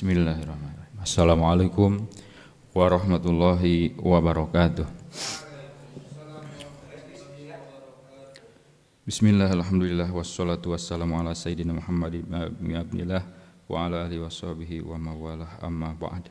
Bismillahirrahmanirrahim. Assalamualaikum warahmatullahi wabarakatuh. Bismillah, alhamdulillah, wassalatu wassalamu ala sayyidina Muhammad ibn Abdillah wa ala alihi washabihi wa mawalah, amma ba'd.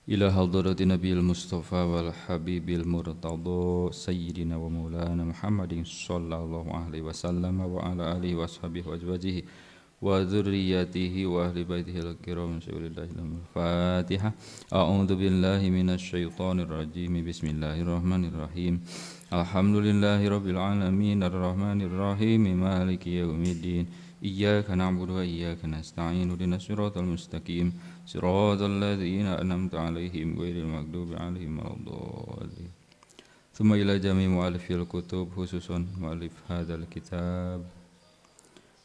Ila hadrati nabiyil mustafa wal habibil murtada sayyidina wa maulana Muhammadin sallallahu alaihi wasallam wa ala alihi washabihi wa azwajihi wa dzurriyyatihi wa ahli baitihi al-kiram. Al-Fatihah. A'udzu billahi minasy syaithanir rajim. Bismillahirrahmanirrahim. Alhamdulillahi rabbil alamin arrahmanir rahim maliki yaumiddin. Iyyaka na'budu wa iyyaka nasta'in. Ihdinas siratal mustaqim. Siratal ladzina an'amta 'alaihim ghairil maghdubi 'alaihim waladdallin. Tsumma ila jami' mu'allifil kutub khususan mu'allif hadzal kitab.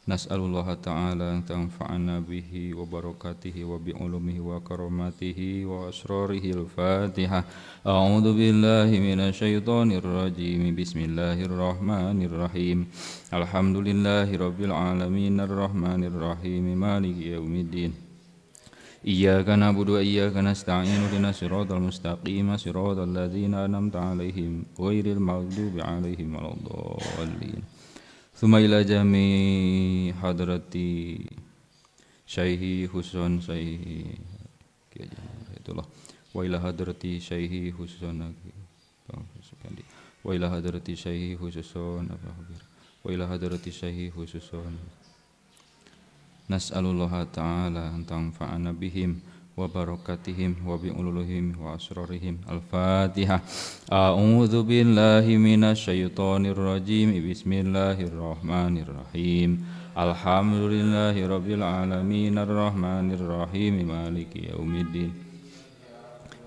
Nas'alullaha ta'ala an tanfa'ana bihi wa barakatihi wa bi'ulumihi wa karamatihi wa asrarihi. Al-Fatihah. A'udzu billahi minasy syaithanir rajim. Bismillahirrahmanirrahim. Alhamdulillahi rabbil alamin arrahmanir rahim maliki yaumiddin. Iyyaka na'budu wa iyyaka nasta'in. Ihdinas siratal mustaqim. Siratal ladzina an'amta 'alaihim ghairil maghdubi 'alaihim waladdallin. Tsumma ila jami hadrati syaihi husun syaihi itulah wa ila hadrati syaihi husun wa ila hadrati syaihi husun wa ila hadrati syaihi husun. Nas'alullaha ta'ala an tanfa'ana bihim wa barakatihim wa bi'uluhim wa asrarihim. Al-Fatihah. A'udzu billahi minasy syaithanir rajim. Bismillahirrahmanirrahim. Alhamdulillahi rabbil alamin arrahmanir rahim maliki yaumiddin.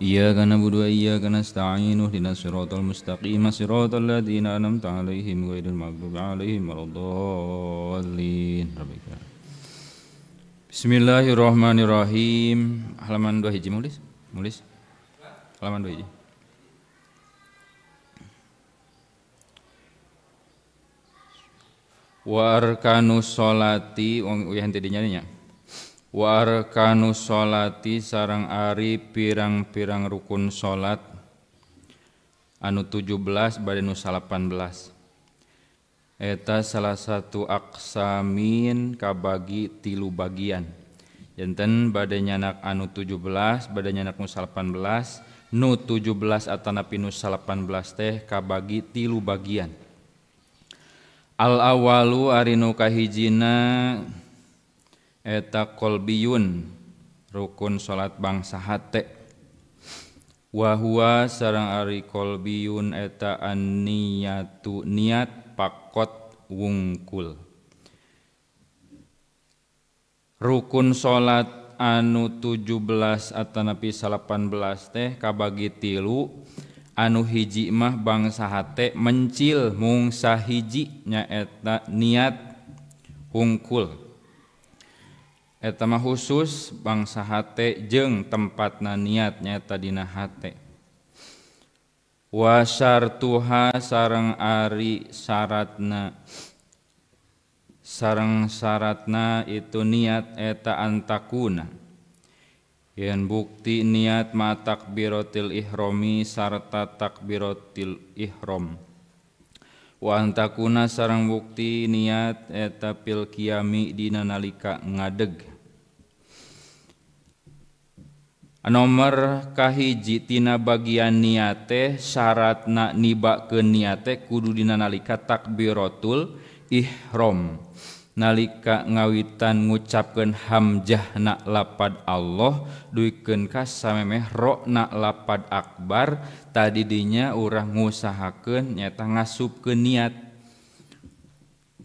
Iyyaka na'budu wa iyyaka nasta'in. Ihdinas siratal mustaqim. Siratal ladzina an'amta 'alaihim ghairil maghdubi 'alaihim waladdallin. Bismillahirrahmanirrahim. Halaman 2 hiji mulis. Halaman 2 hiji. Wa arkanus sholati yang tidinya nya. Wa arkanus sholati sareng ari pirang-pirang rukun salat anu 17 bade nu 18. Eta salah satu aksamin kabagi 3 bagian. Janten bade nyanak anu 17, bade nyanak nu 18, nu 17 atanapi nu 18 teh kabagi 3 bagian. Al awalu ari nu kahijina eta qalbiyun, rukun salat bangsa hate. Wa huwa sareng ari qalbiyun eta an-niyatu niat pakot wungkul. Rukun salat anu 17 atanapi 18 teh kabagi 3. Anu hiji mah bangsa hate mencil mung sahiji nyaeta niat wungkul. Eta mah khusus bangsa hate jeung tempatna niat nyaeta dina hate. Wa syartuha sareng ari syaratna itu niat eta antakuna yen bukti niat ma takbiratil ihrami sarta takbiratil ihram. Wa antakuna sareng bukti niat eta pil qiyami dina nalika ngadeg. Nomor kahiji tina bagian niate syaratna nibakeun niate kudu dina nalika takbiratul ihram, nalika ngawitan ngucapkeun hamjahna lapad Allah duikeun ka samemeh rona lapad akbar tadi dinya urang ngusahakeun nyaeta ngasupkeun niat.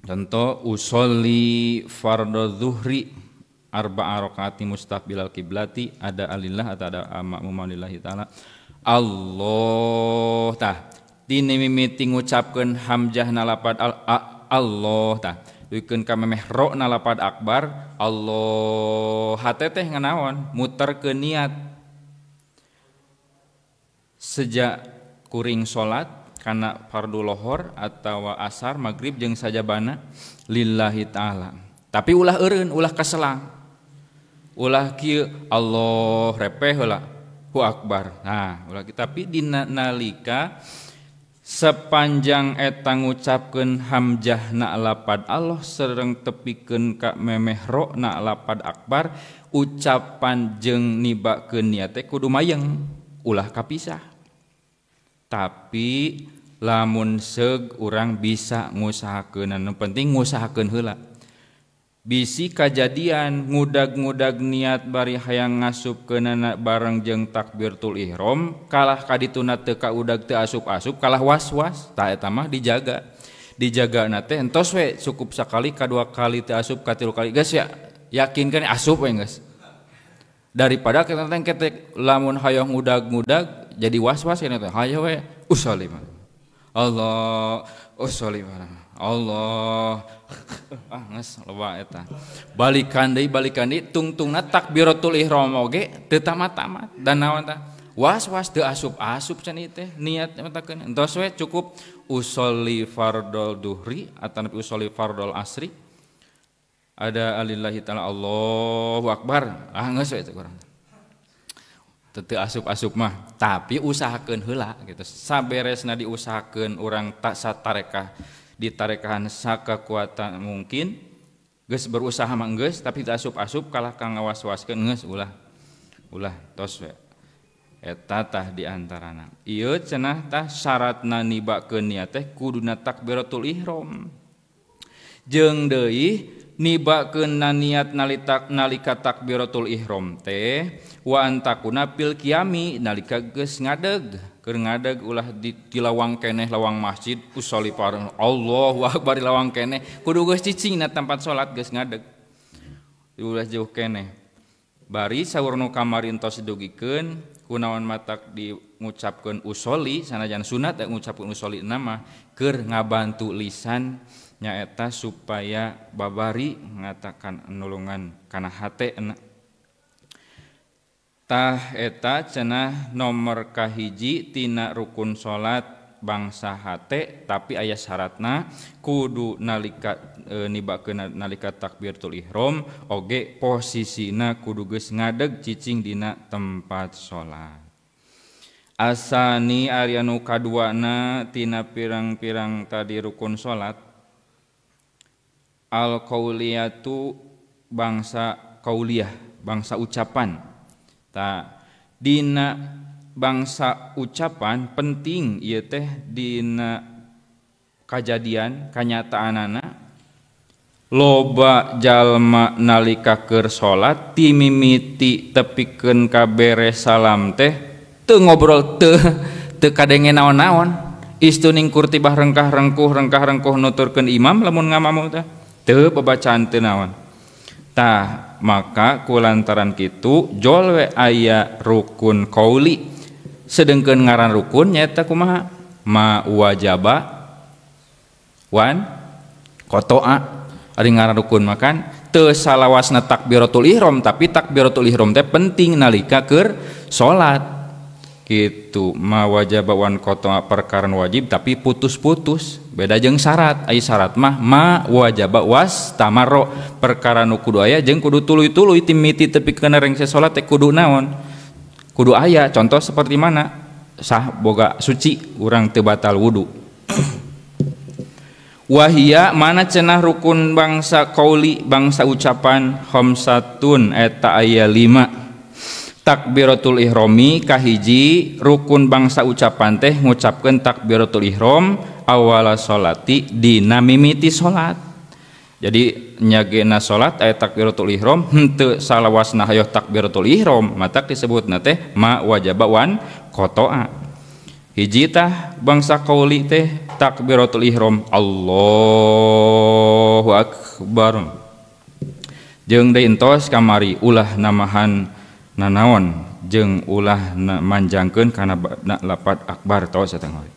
Contoh usolli fardhu zuhri arba'a rakaati mustaqbilal kiblati ada alillah atau ada ma'mum lillahi ta'ala. Allah tah dina mimiti ngucapkeun hamjahna lapad Allah tah duikeun ka memeh rona lapad akbar Allah hate teh nganaon muterkeun niat sejak kuring salat kana fardu lohor atawa asar magrib jeung sajabana lillahi ta'ala. Tapi ulah eureun ulah kaselang ulah kieu Allah repeh heula hu akbar. Nah ulah tapi dina nalika sepanjang eta ngucapkeun hamzahna lapad Allah sareng tepikeun ka memeh ro na lapad akbar ucapan jeung nibakeun niat teh kudu mayeng ulah kapisah. Tapi lamun seug urang bisa ngusahakeun anu penting ngusahakeun heula. Bisi kajadian ngudag-ngudag niat bari hayang ngasupkeunana bareng jeung takbiratul ihram kalah kadituna teu kaudag teu asup-asup kalah was-was tah eta mah dijagana teh entos we cukup sakali kadua kali teu asup katilu kali geus ya yakinkan asup we geus daripada kita teh ketek lamun hayang ngudag-ngudag jadi was-was cenah teh hayo we usolli Allah usolli Allah nges loba eta balikan deui tungtungna takbiratul ihram oge teu tamat-tamat dan naon tah was-was teu asup-asup can ieu teh niat matakeun entos we cukup usolli fardol duhri ataupun usolli fardol asri ada alillahi taala Allahu akbar geus we urang teu asup-asup mah tapi usahakeun heula gitu saberesna diusahakeun urang tak satarekah ditarekahan sakakuatan mungkin geus berusaha mah geus tapi teu asup-asup kalah kang ngawas-waskeun geus ulah tos we eta tah diantarana ieu cenah tah syaratna nibakeun niat teh kuduna takbiratul ihram jeung deui nibakeun niat nalika takbiratul ihram teh wa antakuna pil qiyami nalika geus ngadeg keur ngadeg ulah di lawang keneh lawang masjid usolli parang Allahu akbar di lawang keneh kudu geus cicingna tempat salat geus ngadeg ulah jauh keneh bari saur nu kamari entos didugikeun kunaon matak diucapkeun usolli sanajan sunat ngucapkeun usolli nama keur ngabantu lisan nyaeta supaya babari ngatakan nulungan kana hate tah eta cenah nomor kahiji tina rukun salat bangsa hate tapi aya syaratna kudu nalika nibakeun nalika takbiratul ihram oge posisina kudu geus ngadeg cicing dina tempat salat. Asani ari anu kaduana tina pirang-pirang tadi rukun salat al qauliyatu bangsa qauliyah bangsa ucapan ta dina bangsa ucapan penting ieu teh dina kajadian kanyataanana loba jalma nalika keur salat ti mimiti tepikeun ka beres salam teh teu ngobrol teu kadenge naon-naon istuning kurtibah rengkah-rengkuh nuturkeun imam lamun ngamamu teh teu babacaan teu naon tah maka kulantaran kitu jol we aya rukun qauli sedengkeun ngaran rukun nyaeta kumaha ma wajaba wan qata'a ari ngaran rukun makan teu salawasna takbiratul ihram tapi takbiratul ihram teh penting nalika keur salat kitu ma wajaba wan qata'a perkara wajib tapi putus-putus beda jeung syarat aya syarat mah ma wajaba was tamarro perkara nu kudu aya jeung kudu tuluy-tuluy timiti tepikeun rengse salat teh kudu naon kudu aya contoh seperti mana sah boga suci urang teu batal wudu wahia mana cenah rukun bangsa qauli bangsa ucapan khamsatun eta aya 5 takbiratul ihrami kahiji rukun bangsa ucapan teh ngucapkeun takbiratul ihram awala sholati dina mimiti salat jadi nyagena salat aya takbiratul ihram henteu salawasna hayoh takbiratul ihram matak disebutna teh ma wajaba wan qata'a hiji tah bangsa qauli teh takbiratul ihram Allahu akbar jeung deui entos kamari ulah namahan nanaon jeung ulah manjangkeun kana lafaz akbar tos eta ngeuy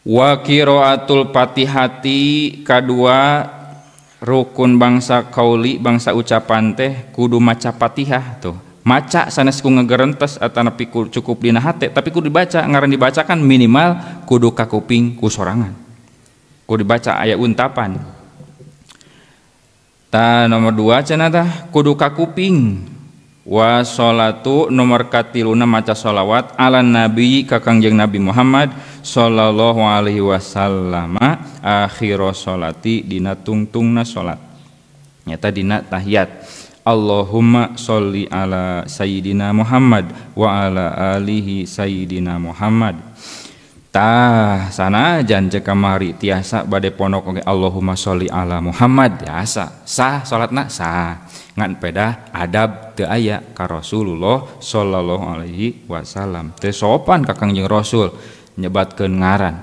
wa qiraatul fatihati kadua rukun bangsa qauli bangsa ucapan teh kudu maca Fatihah tuh maca sanes ku ngageurentes atanapi cukup dina hate tapi kudu dibaca ngaran dibacakan minimal kudu ka kuping ku sorangan kudu dibaca aya untapan Ta nomor 2 cenah tah kudu ka kuping. Wa sholatu nomor katiluna maca sholawat ala nabi ka Kangjeng Nabi Muhammad sallallahu alaihi wasallam akhir sholati dina tungtungna sholat. Nyata dina tahiyat. Allahumma sholli ala sayyidina Muhammad wa ala alihi sayyidina Muhammad. Tah sanajan cek kamari tiasa bade pondok oge Allahumma sholli ala Muhammad biasa sah salatna sah ngan pedah adab teu aya ka Rasulullah sallallahu alaihi wasallam teu sopan ka Kangjeng Rasul nyebatkeun ngaran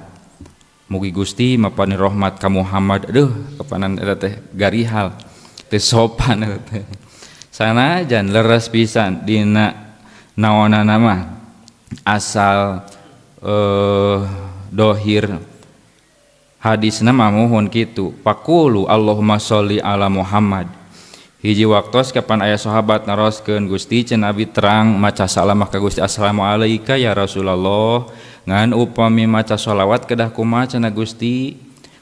mugi Gusti mapani rahmat ka Muhammad aduh kepanan eta teh garihal teu sopan eta teh sanajan leres pisan dina naonana mah asal dohir hadisna mah muhun kitu faqulu Allahumma sholli ala Muhammad hiji waktos kapan aya sahabat naroskeun Gusti cenah Nabi terang maca salamah ka Gusti assalamu alayka ya Rasulullah ngan upami maca sholawat kedah kumaha cenah Gusti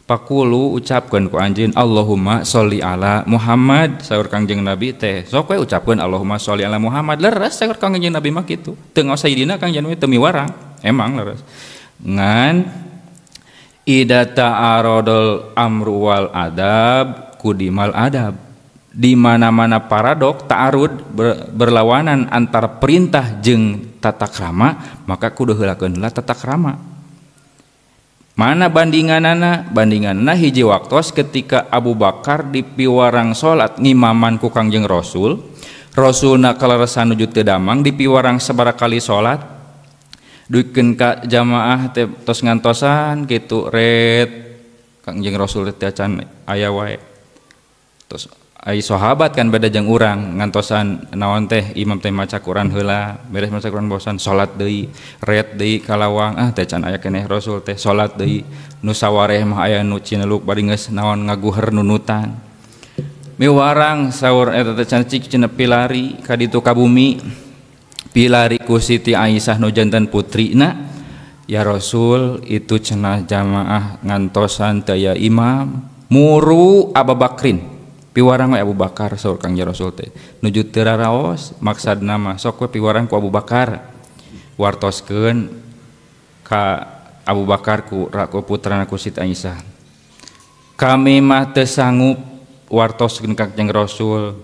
faqulu ucapkeun ku anjeun Allahumma sholli ala Muhammad saur Kangjeng Nabi teh sok we ucapkeun Allahumma sholli ala Muhammad leres saur Kangjeng Nabi mah kitu teu ngos sayidina Kangjeng Nabi teu miwarang emang leres ngan ida ta'arodol amru wal adab kudimal adab di mana-mana paradok ta'arud berlawanan antara perintah jeung tata krama maka kudu heulakeun heula tata krama mana bandinganana hiji waktos ketika Abu Bakar di piwarang salat ngimaman ku Kangjeng Rasulna kaleresan nuju teu damang di piwarang sabarakali salat duikeun ka jamaah teh tos ngantosan kitu red Kangjeng Rasul teh acan aya wae tos ai sahabat kan beda jeung urang ngantosan naon teh imam teh maca Quran heula beres maca Quran bosan salat deui red deui kalawang teh can aya keneh Rasul teh salat deui nu sawareh mah aya nu cineluk bari geus naon ngaguher nunutan miwarang saur eta teh can cik cenah pilari ka ditu ka bumi pilari ku Siti Aisyah nu janten putrina ya Rasul itu cenah jamaah ngantosan teu aya imam muru Abu Bakrin piwarang we Abu Bakar saur Kangjeng Rasul teh nuju teu raraos maksudna mah sok we piwarang ku Abu Bakar wartoskeun ka Abu Bakar ku putrana ku Siti Aisyah kami mah teu sanggup wartoskeun ka Kangjeng Rasul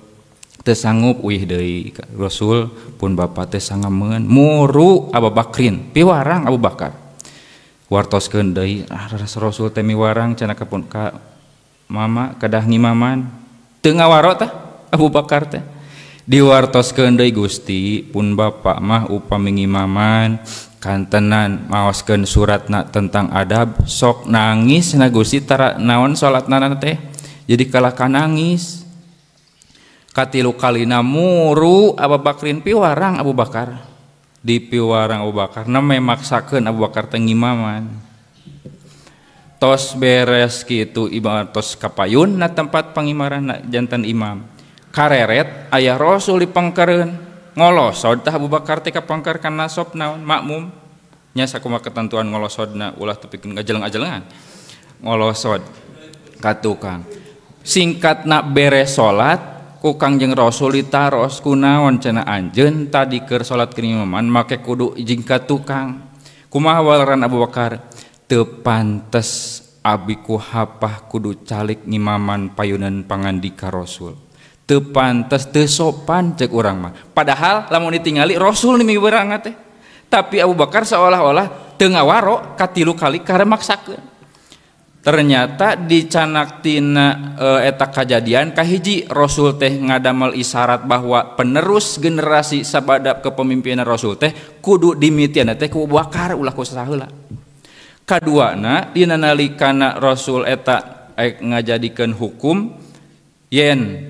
teu sanggup uih deui Rasul pun bapa teh sangameun muru Abu Bakrin piwarang Abu Bakar wartoskeun deui Rasul teh miwarang cenah kapun ka mama kedah ngimaman teu ngawaro tah Abu Bakar teh diwartoskeun deui Gusti pun bapa mah upami ngimaman kantenan maoskeun suratna tentang adab sok nangis na Gusti tara naon salatna teh jadi kalah nangis katilu kalina muru Abu Bakrin piwarang Abu Bakar di piwarang Abu Bakar na memaksakeun Abu Bakar teh ngimaman tos beres kitu ibarat tos kapayun na tempat pangimaran jantan imam kareret ayah Rasul dipangkereun ngolosod tah Abu Bakar teh kapangker kana sop naon makmum nya sakumaha ketentuan ngolosodna ulah tepikeun ngajeleng-ajelengan ngolosod ka tukang singkatna beres salat ku Kangjeng Rasul ditaros kunaon cenah anjeun tadi keur salat keimaman make kudu izin ka tukang kumaha waleran Abu Bakar teu pantes abi ku hapah kudu calik ngimaman payunan pangandika Rasul teu pantes teu sopan cek urang mah padahal lamun ditingali Rasul ni mibeurang teh tapi Abu Bakar seolah-olah teu ngawaro katilu kali karena maksakeun ternyata dicanak tina eta kajadian kahiji Rasul teh ngadamel isyarat bahwa penerus generasi sabada kepemimpinan Rasul teh kudu dimitian teh ku Abu Bakar ulah ku saheula kaduana dina nalikana Rasul eta ngajadikeun hukum yen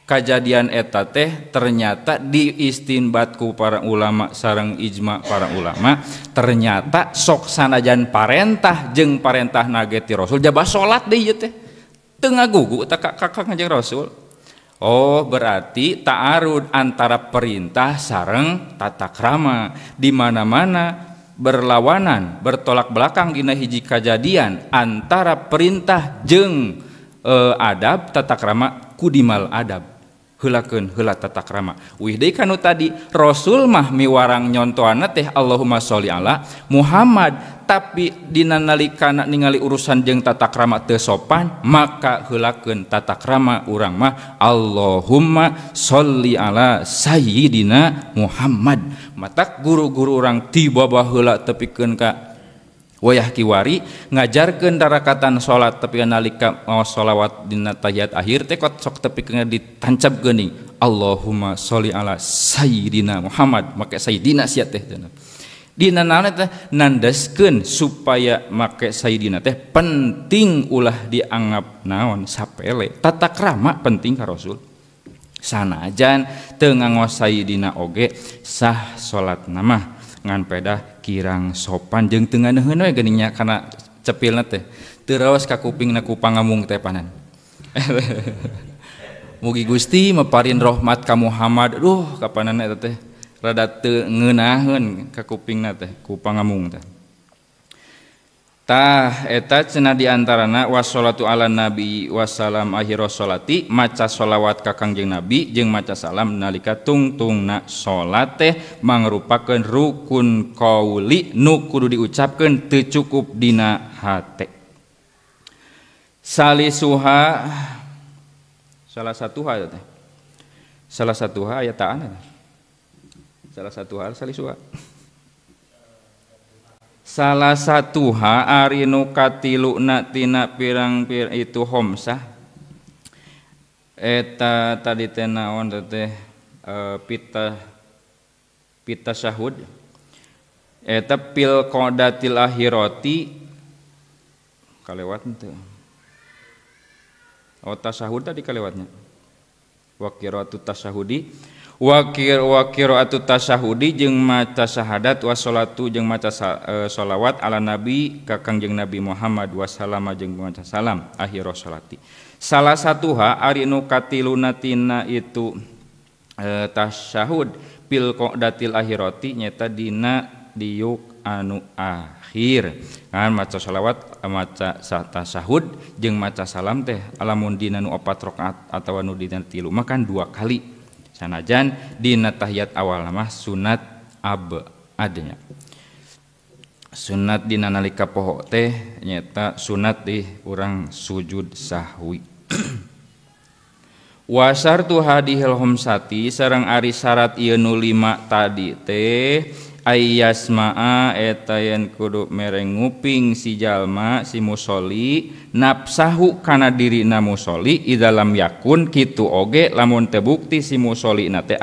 kajadian eta teh ternyata diistinbat ku para ulama sareng ijma para ulama ternyata sok sanajan parentah jeung parentah nage ti Rasul jabah salat deui teh teu ngagugu eta ka Kangjeng Rasul oh berarti ta'arud antara perintah sareng tata krama di mana-mana berlawanan bertolak belakang dina hiji kajadian antara perintah jeung adab tata krama kudimal adab heulakeun heula tata krama wih deui kanu tadi Rasul mah miwarang nyontoana teh Allahumma sholli ala Muhammad tapi dina nalikana ningali urusan jeung tata krama teu sopan maka heulakeun tata krama urang mah Allahumma sholli ala sayyidina Muhammad matak guru-guru urang tiba baheula tepikeun ka wayah kiwari ngajarkeun darakatan salat tapi nalika sholawat dina tahiyat akhir teh sok tepikeun ditancap geuning Allahumma sholli ala sayyidina Muhammad make sayyidina sia teh dina naon teh nandaskeun supaya make sayyidina teh penting ulah dianggap naon sapele tata krama penting ka Rasul sanajan teu ngangos sayyidina oge sah salatna mah ngan pedah kirang sopan jeung teu ngeuneun we geuningnya kana cepilna teh teu raos ka kupingna ku pangamung teh panan mugi Gusti maparin rahmat ka Muhammad duh kapanan eta teh rada teu ngeunaheun ka kupingna teh ku pangamung teh tah eta cenah diantarana wassalatu ala nabi wassalam akhirus sholati maca sholawat ka Kangjeng Nabi jeung maca salam nalika tungtungna salat teh mangrupakeun rukun qauli nu kudu diucapkeun teu cukup dina hate salisuha salah satu hal teh salah satu hal aya ta'ana salah satu hal salisuha salah satu ari nu katiluna tina pirang-pirang itu homsah eta tadi teh naon teh pita syahud eta pil qadatil akhirati kalewat teu tasahud tadi kalewatnya wa qiraatu tasyahudi wa qiraatu tasyahudi jeung maca syahadat wa sholatu jeung maca sholawat ala nabi ka Kangjeng Nabi Muhammad wasallam jeung maca salam akhirus sholati salah satu ari nu katiluna tina itu tasyahud pil qadatil akhirati nyata dina diuk anu akhir kan maca sholawat maca tasyahud jeung maca salam teh alamun dina nu 4 rakaat atawa nu dina 3 makan 2 kali sanajan dina tahiyat awal mah sunat adanya sunat dina nalika poho teh nyata sunat di urang sujud sahwi wasartu hadihil homsati sareng ari syarat ieu nu 5 tadi teh ayyasma'a eta yen kudu mereng nguping si jalma si musolli nafsahu kana dirina musolli idalam yakun kitu oge lamun teu bukti si musolli na teh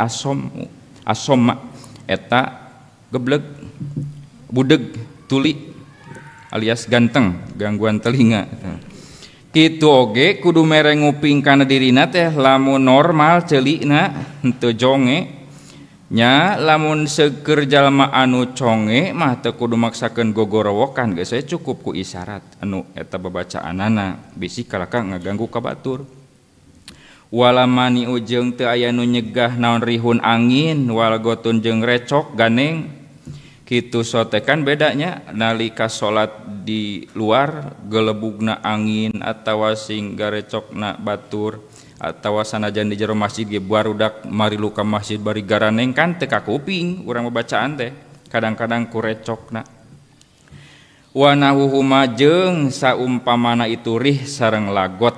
asomma eta gebleg budeg tuli alias ganteng gangguan telinga kitu oge kudu mereng nguping kana dirina teh lamun normal ceulikna henteu jonge nya lamun seukeur jalma anu conge mah teu kudu maksakeun gogorowokan geus cukup ku isyarat anu eta babacaanana bisi kalaka ngaganggu ka batur walamani ujung teu aya nu nyegah naon rihun angin walgotun jeung recok ganeng kitu sotekan bedanya nalika salat di luar gelebugna angin atawa sing garecokna batur atawa sanajan di jero masjid ge barudak mari luka masjid bari garaneng kan teu ka kuping urang bacaan teh kadang-kadang ku recokna wa nahuhuma jeung saumpamana itu rih sareng lagot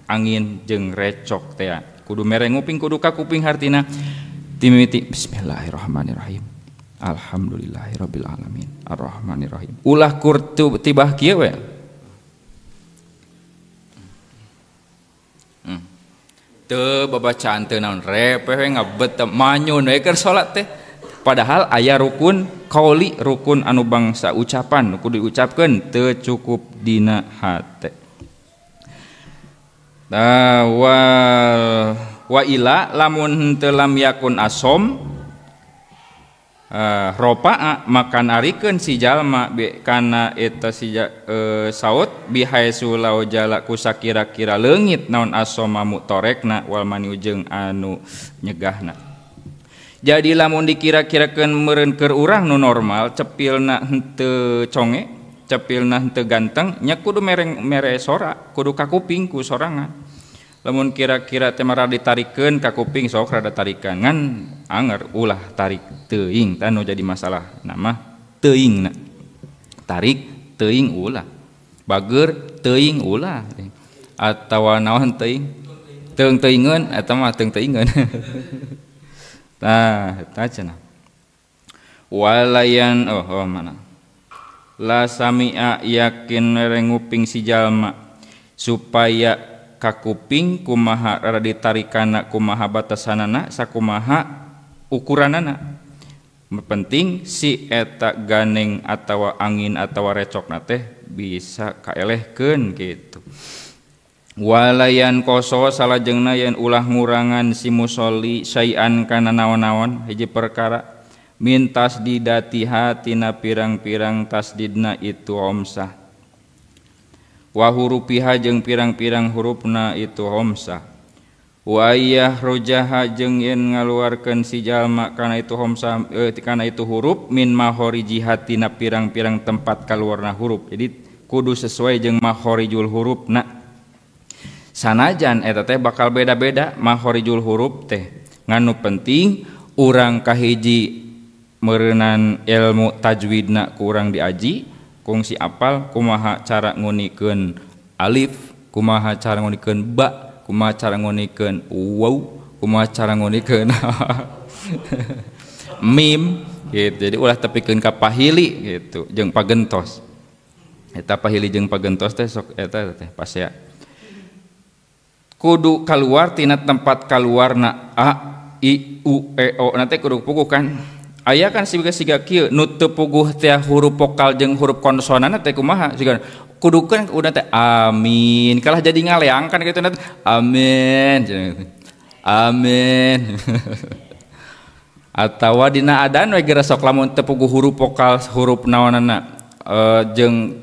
angin jeung recok teh kudu mereng nguping kudu ka kuping hartina timiti bismillahirrahmanirrahim alhamdulillahirabbil alamin arrahmanirrahim ulah kurtu tibah kieu we teu babacaan teu naon repeh we ngabet manyun we keur salat teh padahal aya rukun qauli rukun anu bangsa ucapan kudu diucapkeun teu cukup dina hate wa ila lamun teu lam yakun asom ropa'a makan arikeun si jalma kana eta si saut bihaisu lau jala kusakira-kira leungit naon asoma mutorekna wal mani jeung anu nyegahna jadi lamun dikira-kirakeun meureun keur urang nu normal cepilna henteu conge cepilna teu ganteng nya kudu mere sora kudu ka kuping ku sorangan lamun kira-kira teh mara ditarikeun ka kuping sok rada tarikan ngan anger ulah tarik teuing tah nu jadi masalah nama teuingna tarik teuing ulah bager teuing ulah atawa naon teuing teung-teuingeun eta mah teung-teuingeun tah eta cenah walayan mana la sami'a yakin nguping si jalma supaya kakuping kumaha rada ditarikana kumaha batasanana sakumaha ukuranana penting si eta ganeng atawa angin atawa recokna teh bisa kaelehkeun kitu walayan koso salajengna yen ulah ngurangan si musolli syai'an kana naon-naon hiji perkara min tasdidatiha tina pirang-pirang tasdidna itu homsah wa hurufiha jeung pirang-pirang hurufna itu homsah wa ayyah rojaha jeung yen ngaluarkeun si jalma kana itu homsah kana itu huruf min mahorijiha tina pirang-pirang tempat kaluarna huruf jadi kudu sesuai jeung mahorijul hurufna sanajan eta teh bakal beda-beda mahorijul huruf teh nganu penting urang kahiji meureunnan ilmu tajwidna ku urang diaji kungsi apal kumaha cara ngunikeun alif kumaha cara ngunikeun ba kumaha cara ngunikeun waw kumaha cara ngunikeun mim gitu jadi ulah tepikeun ka pahili gitu jeung pagentos eta pahili jeung pagentos teh sok eta teh pasea kudu kaluar tina tempat kaluarna a i u e o nanti kudu puguh kan aya kan siga kieu nu teu puguh teh huruf vokal jeung huruf konsonanna teh kumaha siga kudukeun udah teh amin kalah jadi ngaleang kan kitu nanti amin amin atawa dina adan we geura sok lamun teu puguh huruf vokal huruf naonana jeung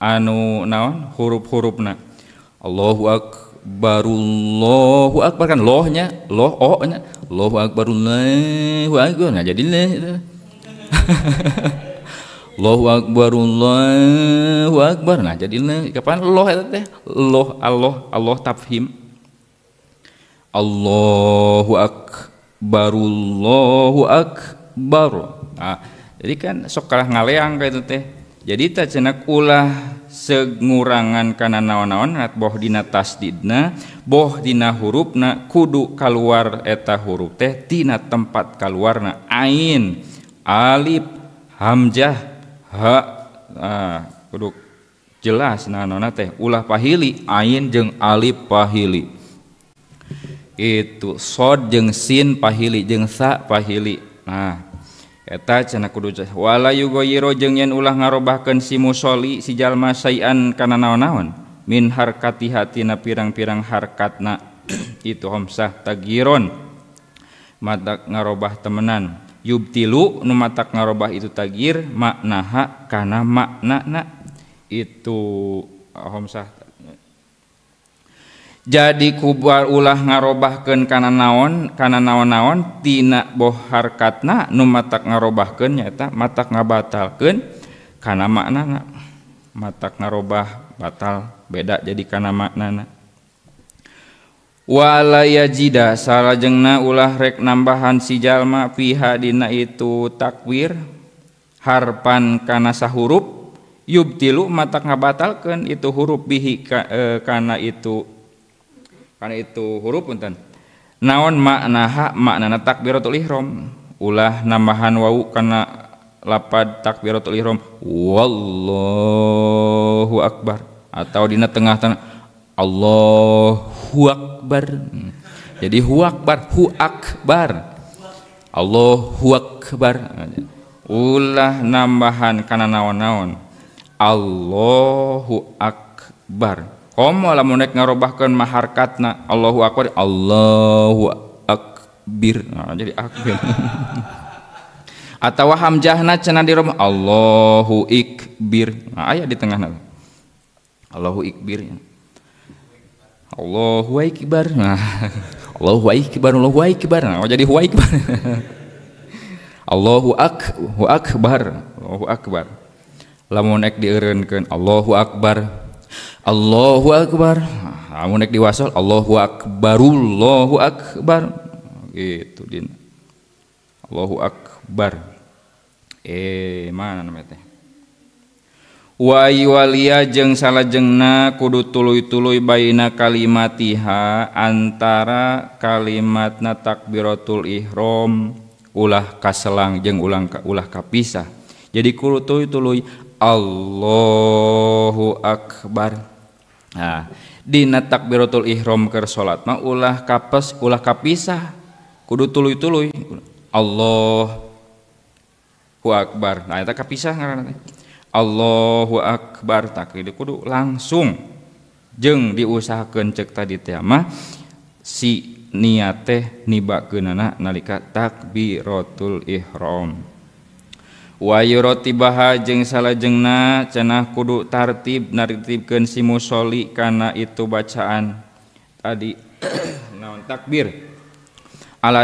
anu naon huruf-hurufna Allahu akbar kan lohnya loh o nya Allahu akbar Allahu akbar nah jadi Allahu akbar Allahu akbar nah jadi kapan loh eta teh loh Allah tafhim Allahu akbar Allahu akbar nah jadi kan sok kalah ngaleang ka itu teh jadi teh cenah ulah sengurangan kana naon-naon boh dina tasdidna boh dina hurufna kudu kaluar eta huruf teh tina tempat kaluarna ain alif hamzah ha kudu jelas naonana teh ulah pahili ain jeung alif pahili itu sod jeung sin pahili jeung sa pahili nah eta cenah kudu wala yugoyiro jeung yen ulah ngarobahkeun si musolli si jalma sayan kana naon-naon min harkati hatina pirang-pirang harkatna itu homsah tagiron matak ngarobah temenan yubtilu nu matak ngarobah itu tagir maknaha kana maknana itu homsah jadi kubar ulah ngarobahkeun kana naon-naon tina boh harkatna nu matak ngarobahkeun nyaeta matak ngabatalkeun kana maknana matak ngarobah batal beda jadi kana maknana wala yajida salajengna ulah rek nambahan si jalma fiha dina itu takwir harpan kana sahuruf yubtilu matak ngabatalkeun itu huruf bihi kana itu huruf punten naon maknaha maknana takbiratul ihram ulah nambahan wau kana lapad takbiratul ihram wallahu akbar atau dina tengah-tengah Allahu akbar jadi hu akbar Allahu akbar ulah nambahan kana naon-naon Allahu akbar komo lamun nek ngarobahkeun maharkatna Allahu akbar Allahu akbir nah, jadi akbir atawa hamzahna cenah dirom Allahu ikbir nah, aya di tengahna Allahu ikbir Allahu akbar nah Allahu akbar nah, jadi hu akbar Allahu akbar lamun ek dieureunkeun Allahu Akbar Allahu Akbar, lamun ek diwasal Allahu Akbarullahu Akbar gitu din Allahu Akbar. Mana namanya teh? Wa walia jeung salajengna kudu tuluy-tuluy baina kalimatiha antara kalimatna takbiratul ihram ulah kaselang jeung ulah kapisah. Jadi kudu tuluy-tuluy Allahu Akbar. Nah, dina takbiratul ihram keur salat mah ulah kapes ulah kapisah. Kudu tuluy-tuluy Allahu Akbar. Nah eta kapisah ngaranna teh. Allahu Akbar tak kudu langsung jeung diusahakeun ceuk tadi teh mah si niat teh nibakeunana nalika takbiratul ihram. Wa yuratibaha jeung salajengna cenah kudu tartib nartibkeun si musolli kana itu bacaan tadi naon takbir ala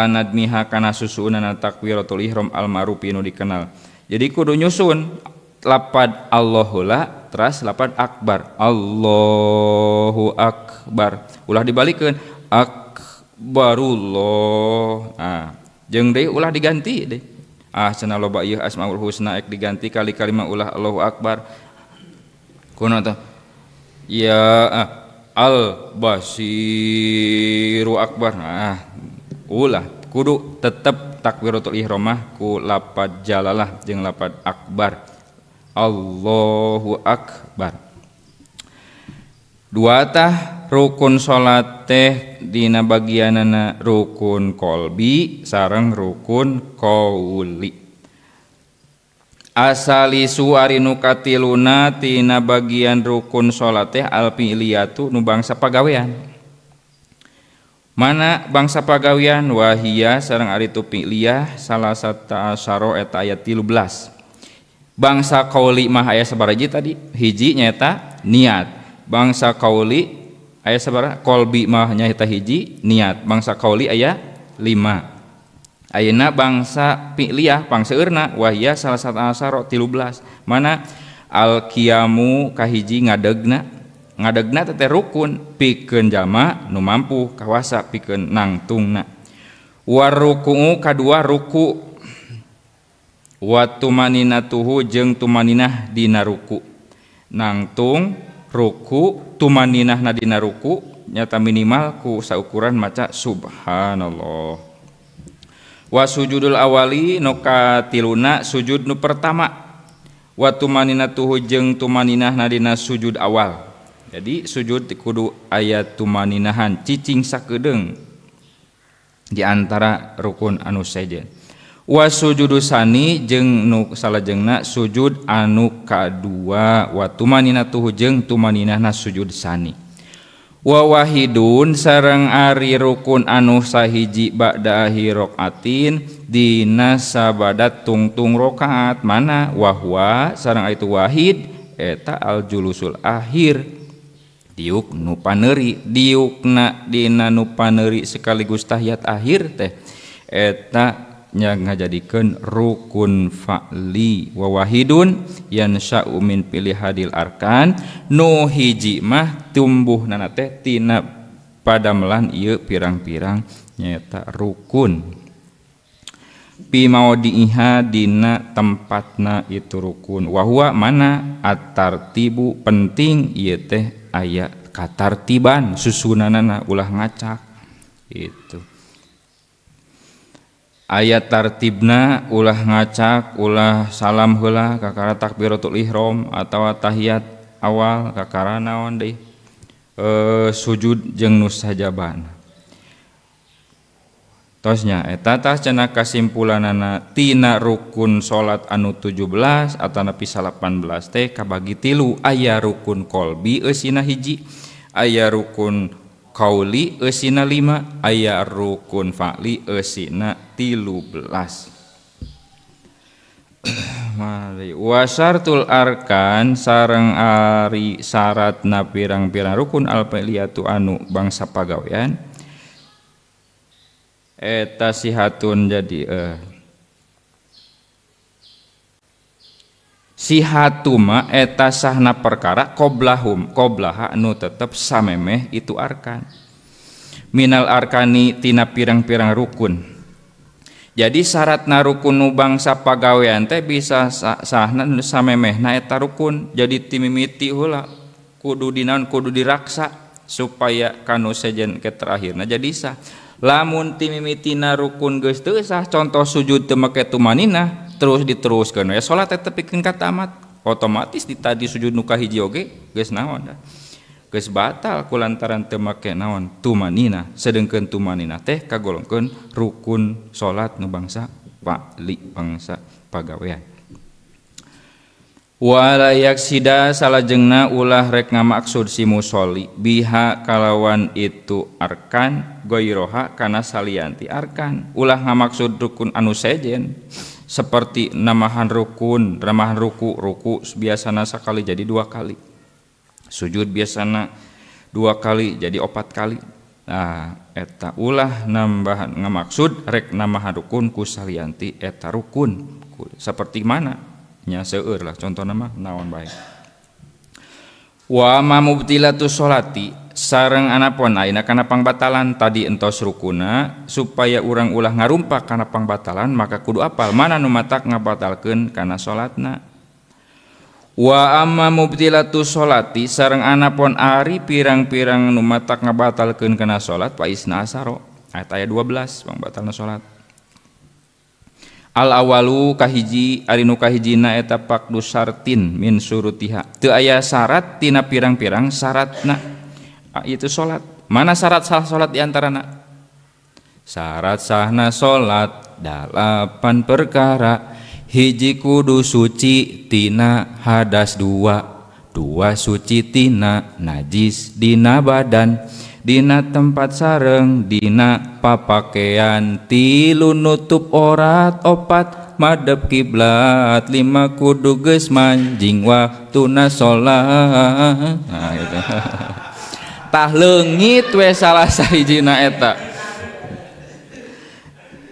nadmiha kana susunan takbiratul ihram al ma'ruf nu dikenal. Jadi kudu nyusun lapad Allahu la teras lapad akbar Allahu Akbar ulah dibalikeun akbarullah. Nah jeung deui ulah diganti deui cenah loba ieu asmaul husna ek diganti kali kalimat ulah Allahu Akbar kunaon teh ya al basiru akbar. Nah ulah kudu tetep takbiratul ihram mah ku lapad jalalah jeung lapad akbar Allahu Akbar. Dua tah rukun salat teh dina bagianana rukun qalbi sareng rukun qauli. Asali suari nu katiluna tina bagian rukun salat teh al fi'liyatu nu bangsa pagawean. Mana bangsa pagawian wahia sareng ari tu fi'liyah salasata asyara eta ayat 13. Bangsa qauli mah aya sabaraji tadi? Hiji nyaeta niat. Bangsa qauli aya sabaraha? Qalbi mah nyaeta hiji niat. Bangsa qauli aya 5. Ayeuna bangsa fi'liyah pangseurna wahia salasata asyara 13. Mana al qiyamu kahiji ngadegna teh rukun pikeun jalma nu mampu kawasa pikeun nangtungna. War ruku'u kadua ruku wa tumaninatuhu jeung tumaninah dina ruku. Nangtung ruku tumaninahna dina ruku nyata minimal ku saukuran maca subhanallah. Wa sujudul awali nu katiluna sujud nu pertama wa tumaninatuhu jeung tumaninahna dina sujud awal. Jadi sujud kudu ayat tumaninahan cicing sakedeung di antara rukun anu sejen. Wa sujudu sani jeung nu salajengna sujud anu kadua wa tumaninatuhu jeung tumaninahna sujud sani. Wa wahidun sareng ari rukun anu sahiji ba'da raqatin dina sabadat tungtung rakaat mana wahwa sareng itu wahid eta al julusul akhir diuk nu paneuri diukna dina nu paneuri sekaligus tahiyat akhir teh eta nya ngajadikeun rukun fa'li wa wahidun yansha'u min pilihadil arkan nu hiji mah tumbuhnana teh tina padamelan ieu pirang-pirang nyaeta rukun pi maudhiha dina tempatna itu rukun wa huwa mana at-tartibu penting ieu teh aya katartiban susunanana ulah ngacak itu ayat tartibna ulah ngacak ulah salam heula kakara takbiratul ihram atawa tahiyat awal kakara naon deui sujud jeung nu sajaban tosnya eta tah cenah kasimpulanana tina rukun salat anu 17 atau nepi 18 teh kabagi tilu aya rukun qalbi eusina hiji aya rukun qauli eusina 5 aya rukun fa'li eusina 13. Mari wasartul arkan sareng ari syaratna pirang-pirang rukun al fi'liyatu anu bangsa pagawean eta sihatun jadi sihatuma eta sahna perkara qoblaha anu tetep samemeh itu arkan minal arkani tina pirang-pirang rukun. Jadi syaratna rukun nu bangsa pagawean teh bisa sahna samemehna eta rukun. Jadi timimiti heula kudu dinaon kudu diraksa supaya kanu sejen ke terakhirna jadi sah. Lamun timimitina rukun geus teu sah contoh sujud teu make tumanina terus diteruskeun ya salat tetep pikeun ka tamat otomatis di tadi sujud nu kahiji oge geus naon da geus batal kulantaran teu make naon tumanina sedengkeun tumanina teh kagolongkeun rukun salat nu bangsa bangsa pagawean. Wala yaksida salajengna ulah rek ngamaksud si musolli biha kalawan itu arkan goiroha kana salianti arkan ulah ngamaksud rukun anu sejen seperti namahan rukun namahan ruku biasana sakali jadi 2 kali sujud biasana 2 kali jadi 4 kali. Nah eta ulah nambahan ngamaksud rek namahan rukun ku salianti eta rukun seperti mana nya seueur lah contohna mah naon bae. Wa mamubtilatu sholati sareng anapun ayeuna kana pangbatalan tadi entos rukuna supaya urang ulah ngarumpak kana pangbatalan maka kudu apal mana nu matak ngabatalkeun kana salatna. Wa amma mubtilatu sholati sareng anapun ari pirang-pirang nu matak ngabatalkeun kana salat fa isna asaro ayat 12 pangbatalna salat. Al awalu kahiji ari nu kahijina eta faqdu syartin min surutiha teu aya syarat tina pirang-pirang syaratna itu salat. Mana syarat sah salat di antarana? Syarat sahna salat 8 perkara. Hiji kudu suci tina hadas 2 suci tina najis dina badan dina tempat sareng dina papakean 3 nutup aurat 4 madep kiblat 5 kudu geus manjing waktuna salat. Nah gitu. Tah leungit we salah sahijina eta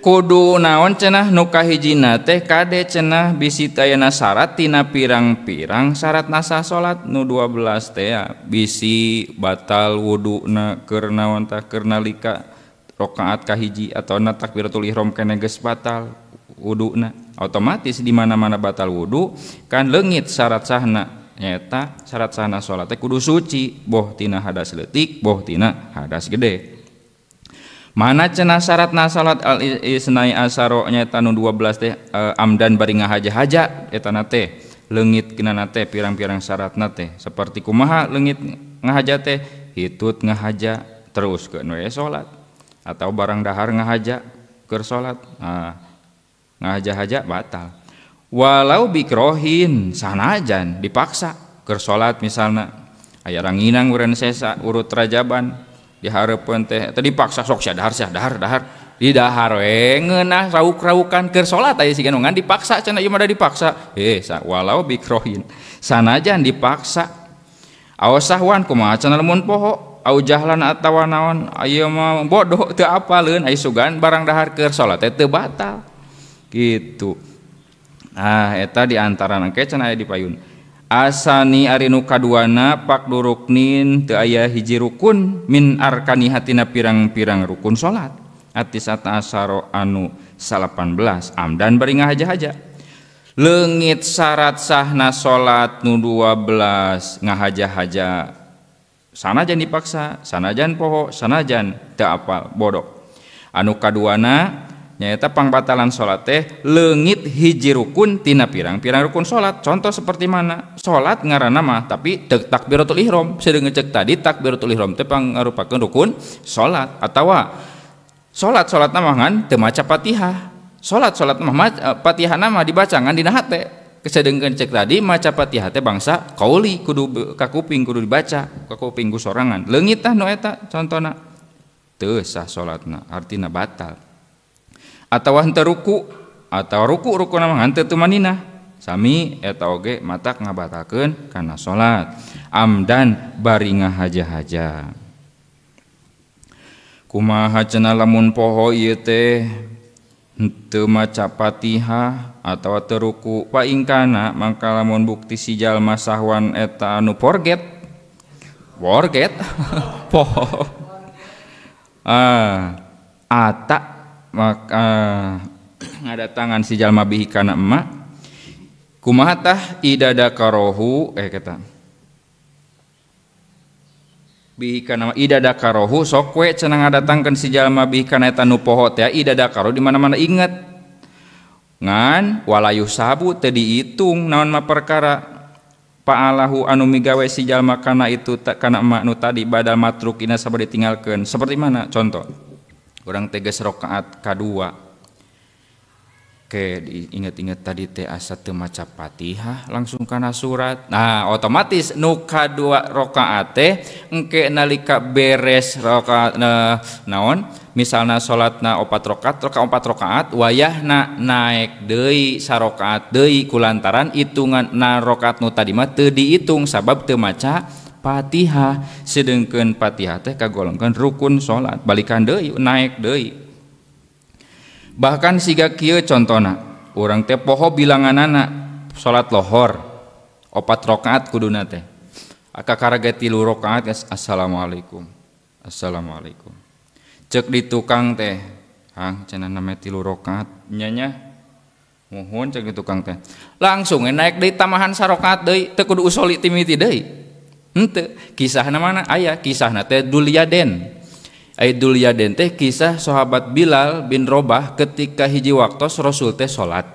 kudu naon cenah nu kahijina teh kade cenah bisi tayana syarat tina pirang-pirang syarat nasa salat nu 12 teh bisi batal wuduna keur naon tah keur nalika rakaat kahiji atau na takbiratul ihram kene geus batal wuduna otomatis di mana-mana batal wudu kan leungit syarat sahna nyata syarat sahna salat teh kudu suci boh tina hadas leutik boh tina hadas gede. Mana cenah syaratna salat al isnai asaro nyata nu 12 teh amdan bari ngahaja-haja eta na teh leungit kinana teh pirang-pirang syaratna teh saperti kumaha leungit ngahaja teh hitut ngahaja terus ke we salat atau barang dahar ngahaja keur salat ngahaja-haja batal walau bikrohin sanajan dipaksa keur salat misalna aya ranginang urang sesa urut rajaban dihareupeun teh tadi dipaksa sok sia dahar di dahar we ngeunah rauk-raukan keur salat aya siga ngan dipaksa cenah ieu mah da dipaksa walau bikrohin sanajan dipaksa aos sahwan kumaha cenah lamun poho au jahlan atawa naon ieu mah bodoh teu apaleun aya sugan barang dahar keur salat teh teu batal kitu. Eta di antarana ke cenah aya di payun asani ari nu kaduana faqdu ruknin teu aya hiji rukun min arkani hatina pirang-pirang rukun salat atisata asaro anu 18 amdan bari ngahaja-haja leungit syarat sahna salat nu 12 ngahaja-haja sanajan dipaksa sanajan poho sanajan teu apal bodoh anu kaduana nyaeta pangbatalan salat teh leungit hiji rukun tina pirang-pirang rukun salat. Contoh seperti mana? Salat ngaranna mah tapi takbiratul ihram. Sedeng ngecek tadi takbiratul ihram teh pangarupakeun rukun salat atawa salat mah ngan teu maca Fatihah. Salat mah Fatihahna mah dibaca ngan dina hate. Sedeng ngecek tadi maca Fatihah teh bangsa qauli kudu ka kuping kudu dibaca ka kuping ku sorangan. Leungit tah nu eta contona teu sah salatna artina batal. Atawa henteu ruku atau ruku mah henteu tumanina sami eta oge matak ngabatalkeun kana salat amdan bari ngahaja-haja. Kumaha cenah lamun poho ieu teh henteu maca Fatihah atawa teu ruku fa ingkana mangka lamun bukti si jalma sahwan eta anu forget poho ata maka ngadatangan si jalma bihi kana emak kumaha tah idadakarohu kata bihi kana idadakarohu sok we cenah ngadatangkeun si jalma bihi kana eta nu poho teh idadakaroh di mana-mana inget ngan walayuh sabu teu diitung naon mah perkara pa'alahu anu migawe si jalma kana itu kana emak nu tadi badal matrukina sabari ditinggalkeun seperti mana contoh urang teh geus rakaat kadua ke diinget-inget tadi teh asa teu maca Fatihah langsung kana surat. Nah, otomatis nu kadua rakaat teh engke nalika beres rakaat naon? Misalna salatna 4 rakaat, 4 rakaat wayahna naek deui sarakaat deui kulantaran itunganna rakaat nu tadi mah teu diitung sabab teu maca Fatihah. Sedengkeun Fatihah teh kagolongkeun rukun salat, balikan deui naek deui. Bahkan siga kieu contona urang teh poho bilanganana salat lohor 4 rakaat kuduna teh akakarage 3 rakaat assalamualaikum cek di tukang teh hang cenah name 3 rakaat nya muhun cek di tukang teh langsung naik deui tamahan sarakaat deui teu kudu usoli timiti deui henteu kisahna mana aya kisahna teh Dulyaden Aidul Yaden teh kisah sahabat Bilal bin Robah ketika hiji waktos Rasul teh salat.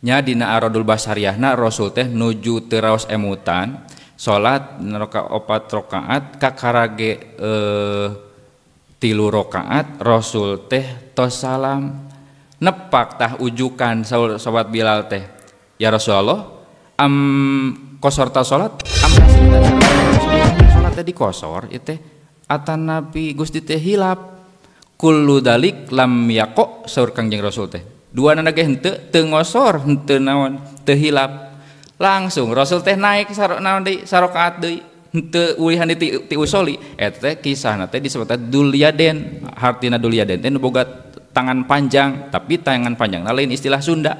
Nya dina Aradul Basariyahna Rasul teh nuju teu raos emutan, salat 4 rakaat kakarage 3 rakaat Rasul teh tos salam. Nepak tah ujukan sahabat Bilal teh. Ya Rasulullah, kosor ta salat? Salat teh dikosor ieu teh atan Nabi Gusti teh hilap kullu dalik lam yaqo saur Kangjeng Rasul teh duana ge henteu teu ngosor henteu naon teu hilap langsung Rasul teh naik naon deui sarakaat deui henteu ulihan ti usoli eta teh kisahna teh disebutna Dulyaden hartina Dulyaden teh nu boga tangan panjang tapi tangan panjangna lain istilah Sunda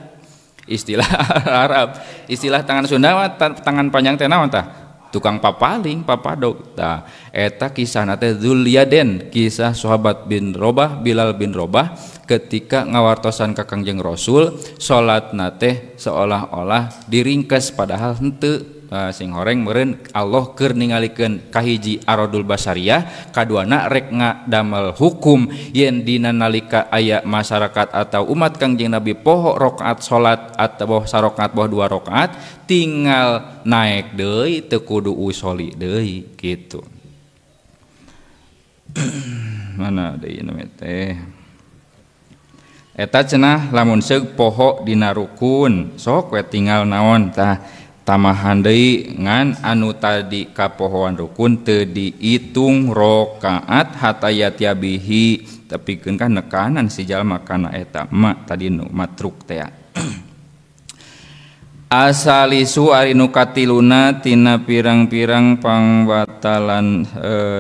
istilah Arab istilah tangan Sunda mah tangan panjang teh naon tah tukang papaling papadog tah eta kisahna teh Dulyaden kisah sahabat bin Robah Bilal bin Robah ketika ngawartosan ka Kangjeng Rasul salatna teh seolah-olah diringkes padahal henteu sing horeng meureun Allah keur ningalikeun kahiji Aradul Basariyah kaduana rek ngadamel hukum yen dina nalika aya masyarakat atau umat Kangjeng Nabi poho rakaat salat atau sarakaat boh 2 rakaat tinggal naik deui teu kudu usoli deui kitu. Mana deui namanya teh eta cenah lamun seug poho dina rukun sok we tinggal naon tah tamahan deui ngan anu tadi kapohoan rukun teu diitung rakaat hatta yatiabihi tapikeun kan nekanan si jalma kana eta mak tadi nu matruk teh asalisu ari nu katiluna tina pirang-pirang pangbatalan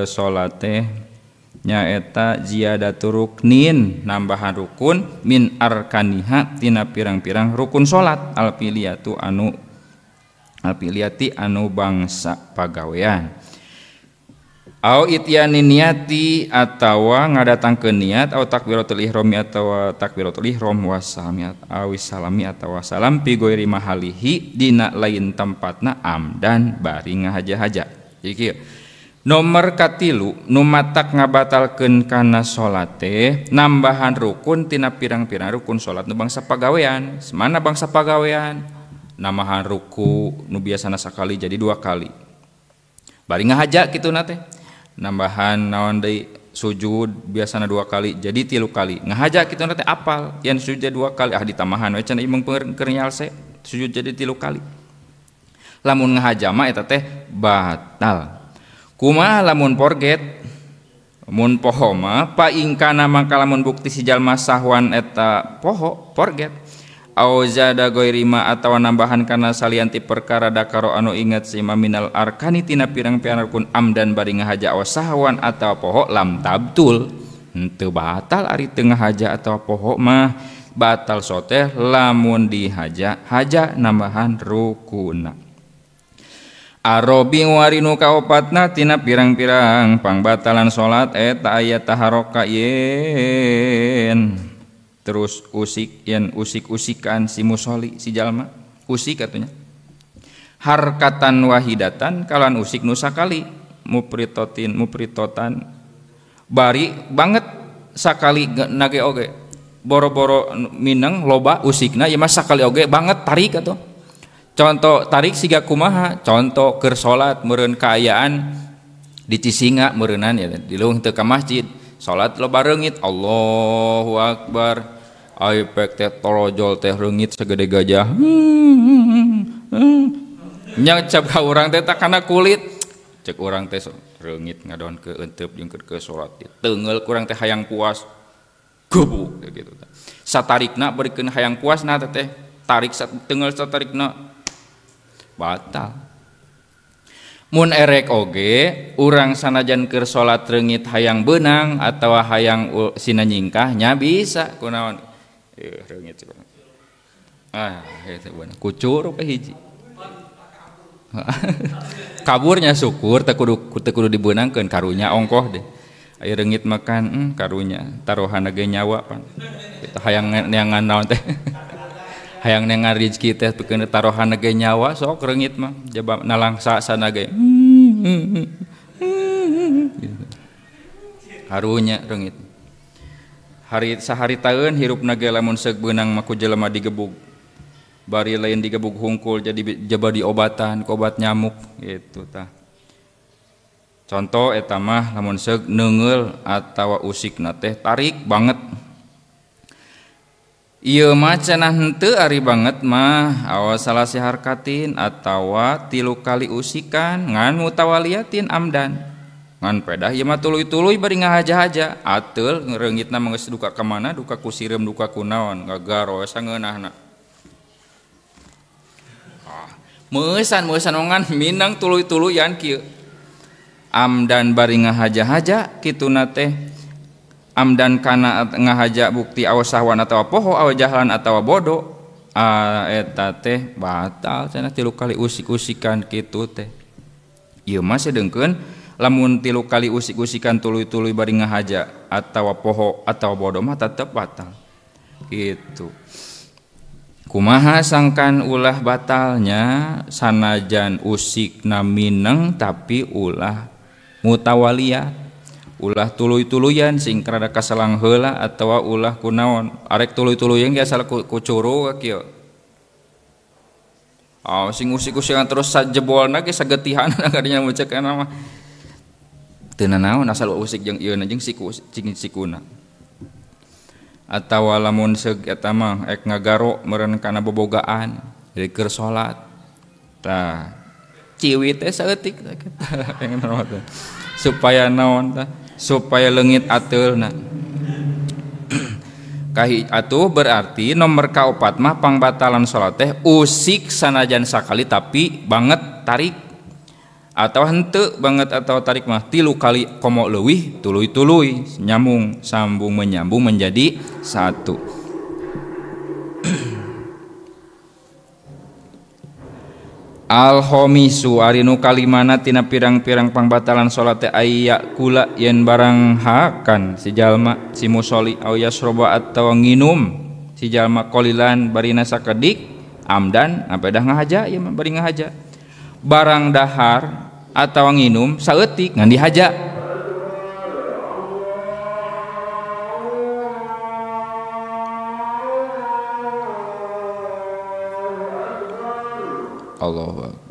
salat teh nyaeta ziyadatur ruknin nambahan rukun min arkaniha tina pirang-pirang rukun salat alpiliyatu anu bangsa pagawean au ityani niati atawa ngadatangkeun niat au takbiratul ihrami atawa takbiratul ihram wasalami salami atawa salam pi ghairi mahalihi dina lain tempatna amdan bari ngahaja-haja iki nomor katilu nu matak ngabatalkeun kana salat teh nambahan rukun tina pirang-pirang rukun salat nu bangsa pagawean mana bangsa pagawean namahan ruku nu biasana sakali jadi 2 kali bari ngahaja kitu na teh nambahan naon deui sujud biasana 2 kali jadi 3 kali ngahaja kitu na teh apal yen sujud 2 kali ditamahan we cenah imong keur nyalse sujud jadi 3 kali lamun ngahaja mah eta teh batal kumaha lamun forget mun poho mah pa ingkana mangka lamun bukti si jalma sahwan eta poho forget au zada ghairima atawa nambahan kana salianti perkara dakaro anu ingat si minal arkani tina pirang-pirang rukun amdan bari ngahaja aw sahwan atawa poho lam tabtul henteu batal ari tengah haja atau poho mah batal soteh lamun di haja nambahan rukuna. Arobi warinu kaopatna tina pirang-pirang pangbatalan salat eta aya taharoka yen terus usik yen usik-usikan si musolli si jalma usik atunya harkatan wahidatan kalan usik nu sakali mupritotan bari banget sakali nage oge boro-boro mineng loba usikna ieu mah sakali oge banget tarik atuh. Contoh tarik siga kumaha contoh keur salat meureun kaayaan di Cisinga meureunan ya di leuweung teu ka masjid salat loba reungit Allahu Akbar aipek teh torojol teh reungit sagede gajah nya cap ka urang teh tak kana kulit cek urang teh reungit ngadon ke euteup jeung ke salat teungeul kurang teh hayang puas gebuk gitu tah satarikna berikeun hayang puasna teh tarik teungeul satarikna batal. Mun erek oge urang sanajan keur salat reungit hayang beunang atawa hayang sina nyingkah nya bisa kunaon reungit eta beunang kucur ke hiji kaburnya syukur teu kudu dibeunangkeun karunya ongkoh deh aya reungit makan karunya taruhan ge nyawa pan kita hayang neangan naon teh hayang nengar rezeki teh pikeun tarohan ge nyawa sok reungit mah jaba nalangsa sana ge harunya reungit hari sahari taeun hirupna ge lamun seug beunang mah ku jelema digebug bari lain digebug hungkul jadi jaba diobatan ku obat nyamuk gitu tah contoh eta mah lamun seug neungeul atawa usikna teh tarik banget. Ieu mah cenah henteu ari banget mah awas salasi harkatin atawa 3 kali usikan ngan mutawaliatin amdan ngan pedah ieu mah tuluy-tuluy bari ngahaja-haja ateul reungitna mah geus duka ka mana duka ku sireum duka ku naon gagaro sangeunahna meusan ngan minang tuluy-tuluyan kieu amdan bari ngahaja-haja kituna teh amdan kana ngahaja bukti awas sahwan atawa poho awas jahlan atawa bodoh eta teh batal cenah 3 kali usik-usikan kitu teh ieu mah sedengkeun lamun 3 kali usik-usikan tuluy-tuluy bari ngahaja atawa poho atawa bodoh mah tetep batal gitu. Kumaha sangkan ulah batalnya sanajan usikna mineng tapi ulah mutawaliyah ulah tuluy-tuluyan sing rada kasalang heula atawa ulah kunaon arek tuluy-tuluyan ge asal kucuru kieu sing usik-usikan terus sajebolna ge sagetihan kadinya muceukna mah teu naon asal usik jeung ieu jeung sikuna atawa lamun seug eta mah ek ngagaro meureun kana bobogaan jadi keur salat tah ciwit teh saeutik supaya naon tah supaya leungit ateulna kahi atuh berarti nomor kaopat mah pangbatalan salat teh usik sanajan sakali tapi banget tarik atau henteu banget atau tarik mah 3 kali komo leuwih tuluy-tuluy nyambung sambung menyambung menjadi satu. Al-khomisu ari nu kalimana tina pirang-pirang pangbatalan salat teh aya kula yen barang hakan si jalma si musolli au yasroba atawa nginum si jalma qalilan barina sakedik amdan apedah ngahaja ieu mah bari ngahaja barang dahar atawa nginum saeutik ngan dihaja Allahu Akbar.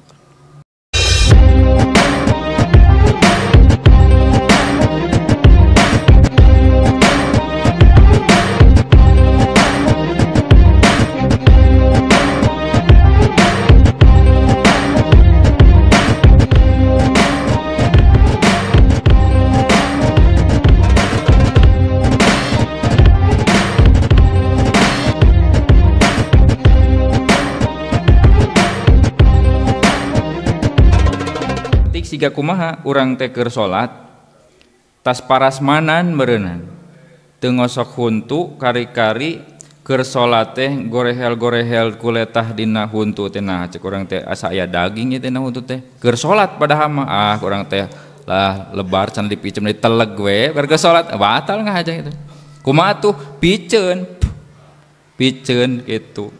Siga kumaha urang teh keur salat tas parasmanan meureunnan teu ngosok huntu kari-kari keur salat teh gorehel-gorehel kuletah dina huntu teh nah cek urang teh asa aya daging ieu teh na huntu teh keur salat padahal mah urang teh lah lebar can dipicem diteleg we keur salat batal ngahajang itu kumaha tuh piceun kitu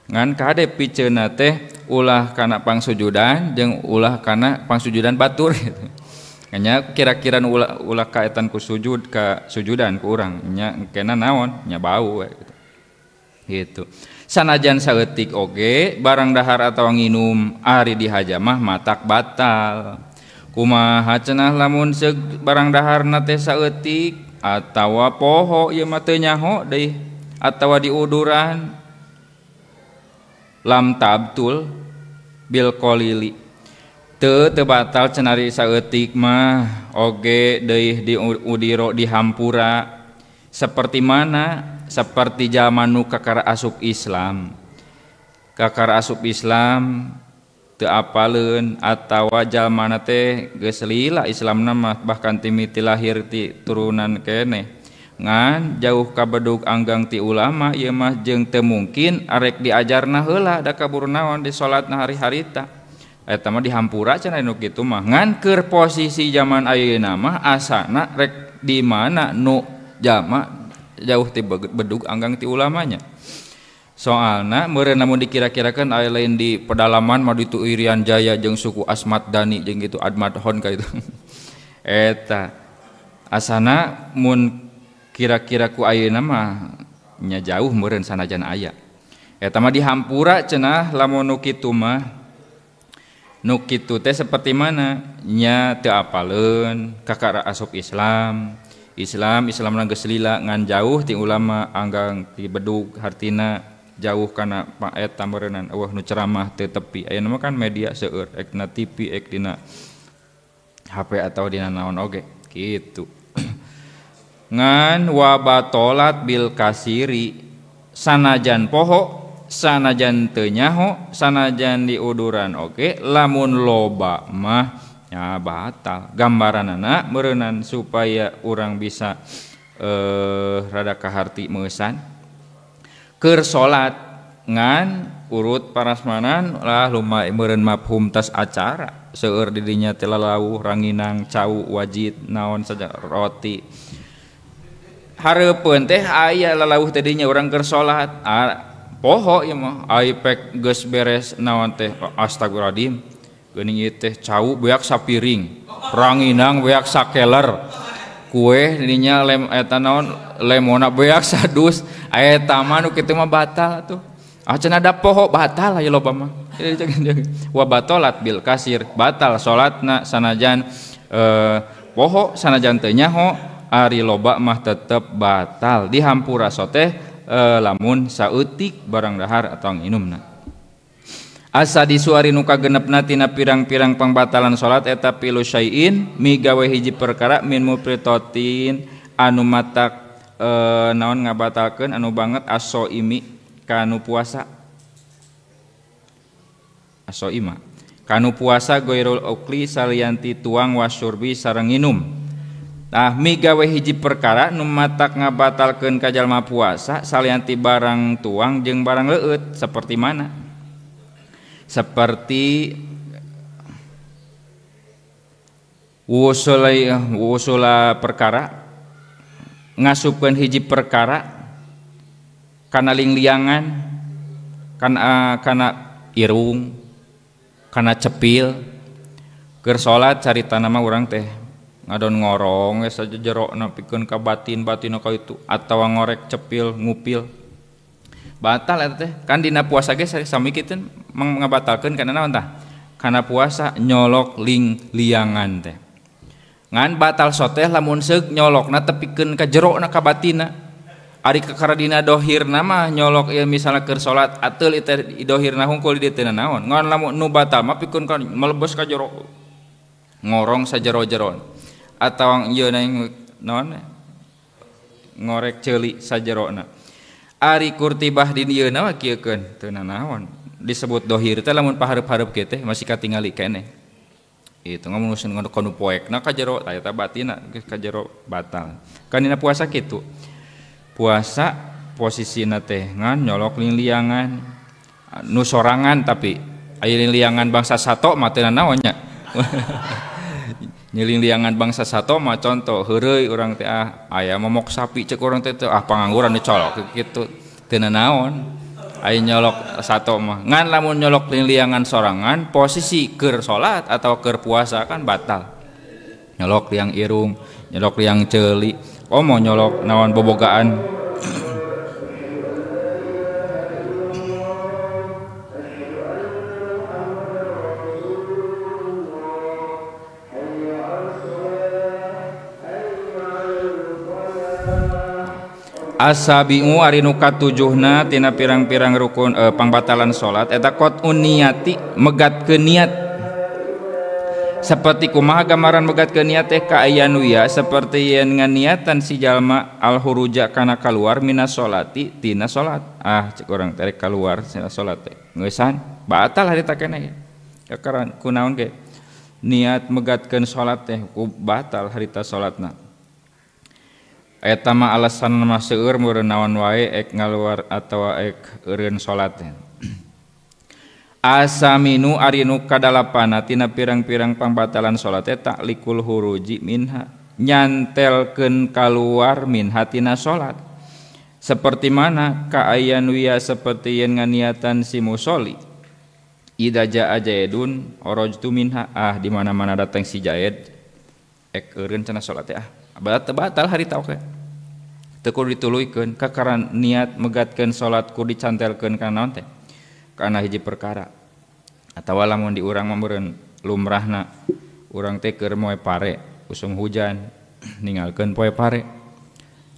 ngan kade piceunna teh ulah kana pangsujudan jeung ulah kana pangsujudan batur gitu. Nya kira-kira ulah kaetan ku sujud ka sujudan ku urang nya kena naon nya bau we gitu. Gitu. Sanajan saeutik oge barang dahar atawa nginum ari dihajamah matak batal. Kumaha cenah lamun seug barang daharna teh saeutik atawa poho ieu mah teu nyaho deui atawa diuduran lam tabtul bil qalili teu batal cenari saeutik mah oge deui diudiro dihampura seperti mana seperti zaman nu kakara asup Islam teu apaleun atawa jalmana teh geus lila Islamna mah bahkan timiti lahir ti turunan keneh ngan jauh ka bedug anggang ti ulama ieu mah jeung teu mungkin arek diajarna heula da kabur naon di salatna hari-harita eta mah dihampura cenah nu kitu mah ngan keur posisi zaman ayeuna mah asana rek di mana nu jama jauh ti bedug anggang ti ulamanya soalna meureun namun dikira-kirakeun aya lain di pedalaman mah ditu Irian Jaya jeung suku Asmat Dani jeung kitu Admat Hon ka itu eta asana mun kira-kira ku ayeuna mah nya jauh meureun sanajan aya eta mah dihampura cenah lamun nu kitu mah nu kitu teh seperti mana nya teu apaleun kakara asup Islamna geus lila ngan jauh ti ulama anggang ti bedug hartina jauh kana eta meureunan eueuh nu ceramah teu tepi ayeuna mah kan media seueur ek dina TV ek dina HP atau dina naon oge kitu ngan wabatolat bil kasiri sanajan poho sanajan teu nyaho sanajan diuduran oge lamun loba mah nya batal gambaranana meureunnan supaya urang bisa rada kaharti meusan keur salat ngan urut parasmanan lah lumayan meureun mafhum tas acara seueur di dinya teh lalauh ranginang cau wajid naon saja roti hareupeun teh aya lalauh teh dinya urang keur salat poho ieu mah ai pek geus beres naon teh astagfirullahaladzim geuning ieu teh cau beak sapiring ranginang beak sakeler kue dinya lem eta naon lemona beak sadus eta mah nu kitu mah batal tuh cenah da poho batal aya loba mah wa batolat bil kasir batal salatna sanajan poho sanajan teu nyaho ari loba mah tetep batal dihampura soteh lamun saeutik barang dahar atau nginumna asa disuari nu kagenepna tina pirang-pirang pangbatalan salat eta pilu syai'in migawe hiji perkara min mupritotin anu matak naon ngabatalkeun anu banget asoimi kanu puasa asoima kanu puasa goirul ukli salianti tuang wasyurbi sareng nginum nah migawe hiji perkara nu matak ngabatalkeun ka jalma puasa salianti barang tuang jeung barang leueut seperti mana seperti wusula perkara ngasupkeun hiji perkara kana lingliangan kana irung kana cepil keur salat carita nama urang teh ngadon ngorong saja jerona pikeun ka batin-batin ka itu atawa ngorek cepil ngupil batal eta teh kan dina puasa ge sami kitu ngabatalkeun kana naon tah kana puasa nyolok liangan teh ngan batal soteh lamun seug nyolokna tepikeun ka jerona ka batina ari kakara dina dohirna mah nyolok ieu misalna keur salat ateul itu dohirna hungkul di dieu naon ngan lamun nu batal mah pikeun ka melebos ka jero ngorong sajero-jeron atawa ieu naon ngorek ceuli sajerona ari kurtibah di dieu na kieukeun teu naon disebut dohir teh lamun pahareup-hareup kieu teh masih katingali keneh Itu ngamunusin kono poekna ka jero eta batina ka jero batal. Kan dina puasa kitu. Puasa posisina teh ngan nyolok liliangan nu sorangan tapi aya liliangan bangsa sato mah teu naon nya. Nyeliliangan bangsa sato mah contoh heureuy urang teh aya momok sapi ceuk urang teh pangangguran dicolok kitu teu naon. Aya nyolok sato mah ngan lamun nyolok liliangan sorangan posisi keur salat atau keur puasa kan batal. Nyolok liang irung, nyolok liang ceuli, mau nyolok naon bobogaan. Asabi'u ari nu katujuhna tina pirang-pirang rukun pangbatalan salat eta qat'un niyati megatkeun niat. Saperti kumaha gambaran megatkeun niat teh ka aya nu ya saperti yen nganiatan si jalma al huruja kana kaluar minas salati tina salat. Cek urang teh kaluar tina salat teh ngeusan batal harita keneh. Kakaran kunaon ge niat megatkeun salat teh ku batal harita salatna. Eta mah alasan mah seueur meureun naon wae ek ngaluar atawa ek eureun salat teh. Asaminu ari nu kadalapana tina pirang-pirang pangbatalan salat eta likul huruji minha nyantelkeun kaluar minha tina salat. Seperti mana ka aya nu ya seperti yen nganiatan si musolli. Ida jaa jaidun orojtu minha di mana-mana datang si jaid ek eureun cenah salat teh batal harita oke. Teu kudu dituluykeun kakaran niat megatkeun salat kudu dicantelkeun kana naon teh? Kana hiji perkara. Atawa lamun di urang mah meureun lumrahna urang teh keur moe pare, usum hujan ninggalkeun poe pare.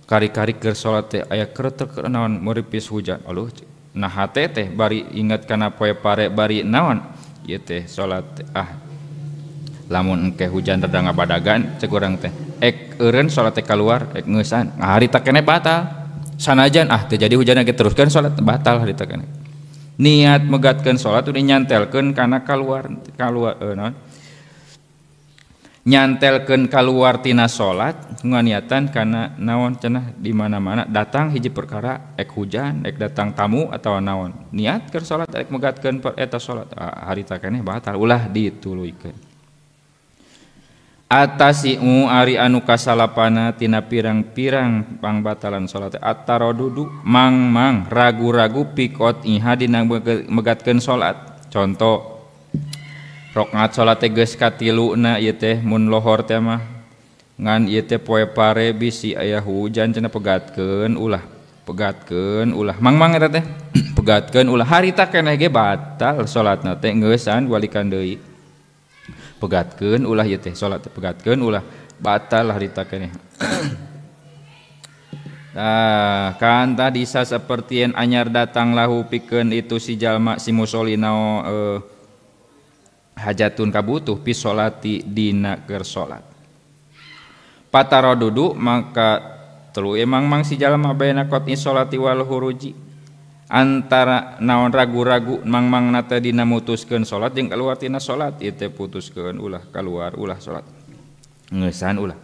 Kari-kari keur salat teh aya kreutek naon meuripis hujan. Aluh nah hate teh bari inget kana poe pare bari naon? Ieu teh salat lamun engke hujan rada ngabadagan cek urang teh ek eureun salat teh kaluar ek ngeusan harita keneh batal sanajan teu jadi hujan ge teruskeun salat batal harita keneh niat megatkeun salat udah nyantelkeun kana kaluar naon nyantelkeun kaluar tina salat nganiatan kana naon cenah di mana-mana datang hiji perkara ek hujan ek datang tamu atawa naon niat keur salat ek megatkeun eta salat harita keneh batal ulah dituluykeun. Atasi'u ari anu kasalapana tina pirang-pirang pangbatalan salat at-taradudu mang ragu-ragu pikot iha dina megatkeun salat. Contoh rakaat salat teh geus katiluna ieu teh mun lohor teh mah ngan ieu teh poe pare bisi aya hujan cenah pegatkeun ulah mang eta teh pegatkeun ulah harita keneh ge batal salatna teh ngeusan walikan deui. Pegatkeun ulah ieu teh salat pegatkeun ulah batal harita keneh. Kan tadi saperti yen anyar datang lahu pikeun itu si jalma si musolli nao hajatun kabutuh pi salati dina keur salat. Pataradudu maka telu emang si jalma baina qot'i salati wal huruji antara naon ragu-ragu mang nata dina mutuskeun salat jeung kaluar tina salat ieu teh putuskeun ulah kaluar ulah salat ngeusan ulah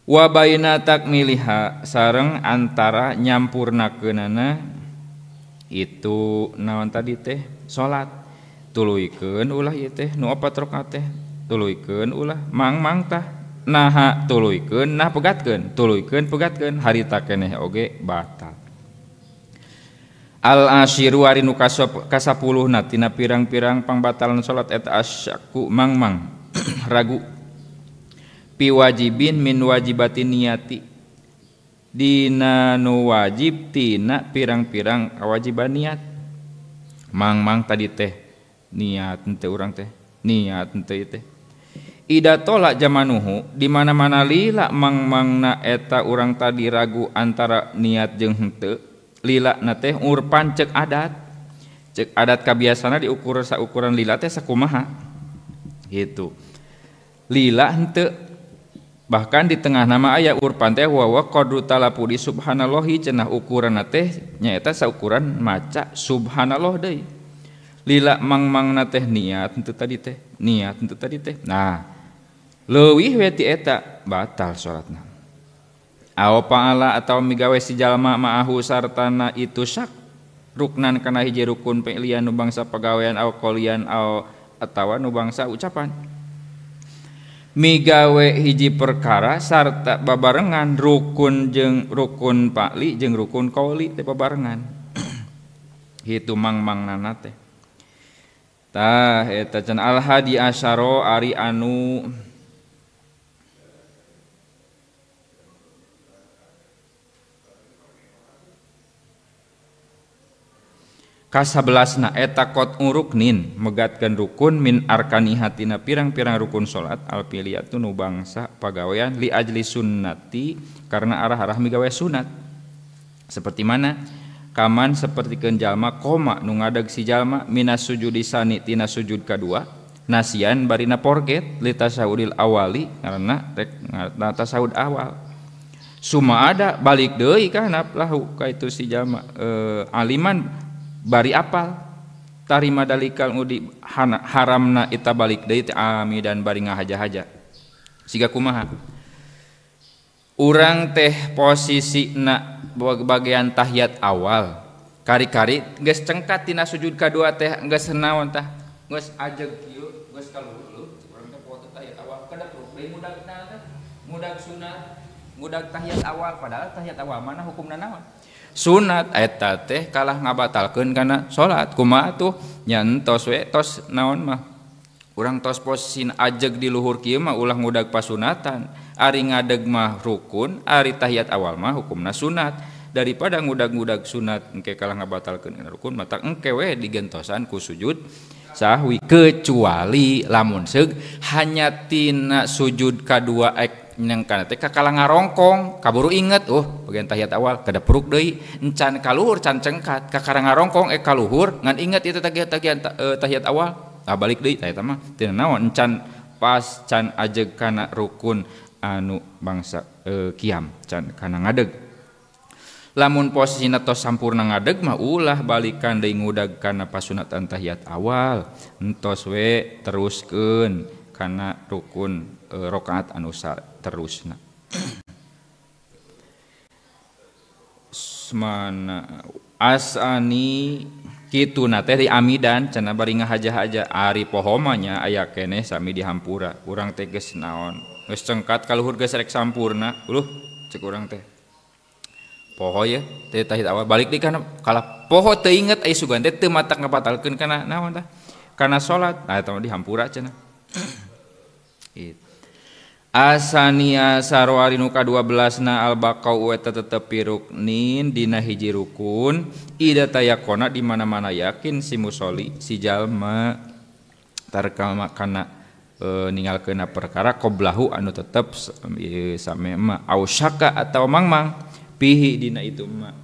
wa baina takmiliha sareng antara nyampurnakeunana itu naon tadi teh salat tuluykeun ulah ieu teh nu 4 rakaat teh tuluykeun ulah mang tah naha tuluykeun nah pegatkeun tuluykeun pegatkeun harita keneh oge batal. Al-asyiru ari nu kasapuluhna tina pirang-pirang pangbatalan salat eta asyaku mang ragu pi wajibin min wajibati niyati dina nu wajib tina pirang-pirang kewajiban niat mang tadi teh niat henteu urang teh niat henteu teh ida tolak jamanuhu di mana-mana lila mang-mangna eta urang tadi ragu antara niat jeung henteu lila na teh urpan cek adat kabiasana diukur saukuran lila teh sakumaha gitu lila henteu bahkan di tengah nama aya urpan teh wa qadru talapudi subhanallahi cenah ukuranna teh nyaeta saukuran maca subhanallah deui lila mangmangna teh niat henteu tadi teh niat henteu tadi teh nah leuwih we ti eta batal salatna aw paala atawa migawe si jalma ma'ahu sartana itu syak ruknan kana hiji rukun pelian nu bangsa pagawean aw qolian aw atawa nu bangsa ucapan migawe hiji perkara sarta babarengan rukun jeung rukun pakli jeung rukun qauli teh babarengan hitu mangmangnana teh tah eta can al hadi asyara ari anu kasabelasna eta qot uruknin megatkeun rukun min arkani hatina pirang-pirang rukun salat alpiliyatu nu bangsa pagawean li ajli sunnati karena arah-arah migawe sunat seperti mana kaman sapertikeun jalma koma nu ngadeg si jalma minas sujudi sani tina sujud kadua nasian barina porget li tasawudil awali karena rek tasawud awal suma ada balik deui kana lahu ka itu si jalma aliman bari apal tarima dalikal ngudi haramna ita balik deui ami dan bari ngahaja-haja siga kumaha urang teh posisina bagian tahiyat awal kari-kari geus cengkat tina sujud kadua teh geus naon tah geus ajeg kieu geus kaluhur urang teh poho tahiyat awal kada perlu deui mudagna teh mudag sunat mudag tahiyat awal padahal tahiyat awal mana hukumna naon sunat eta teh kalah ngabatalkeun kana salat kumaha tuh nya entos we tos naon mah urang tos posisina ajeg di luhur kieu mah ulah ngudag pasunatan ari ngadeg mah rukun ari tahiyat awal mah hukumna sunat daripada ngudag-ngudag sunat engke kalah ngabatalkeun kana rukun mata engke we digentosan ku sujud sahwi kecuali lamun seug hanya tina sujud kadua yang kana teh kakala ngarongkong kaburu inget bagian tahiyat awal kada peruk deui encan kaluhur can cengkat kakara ngarongkong kaluhur ngan inget itu tahiyat awal balik deui tah eta mah teu naon encan pas can ajeg kana rukun anu bangsa qiyam can kana ngadeg lamun posisina tos sampurna ngadeg mah ulah balikan deui ngudag kana pasunatan tahiyat awal entos we teruskeun kana rukun rakaat anu terusna semana asani kitu na teh di amidan cenah bari ngahaja-haja ari pohomanya aya keneh sami dihampura urang teh geus naon geus cengkat kaluhur geus rek sampurna cek urang teh poho ya teh tahiyat awal balik deui kana kalah poho teu inget aya sugan teh teu matak ngabatalkeun kana naon tah kana salat eta mah dihampura cenah asania sarwari nu ka-12na al-baqau eta tetepi ruknin dina hiji rukun ida tayakona di mana-mana yakin si musolli si jalma tarkama kana ninggalkeun perkara qoblahu anu tetep same mah ausyaka atau mangmang pihi dina itu mah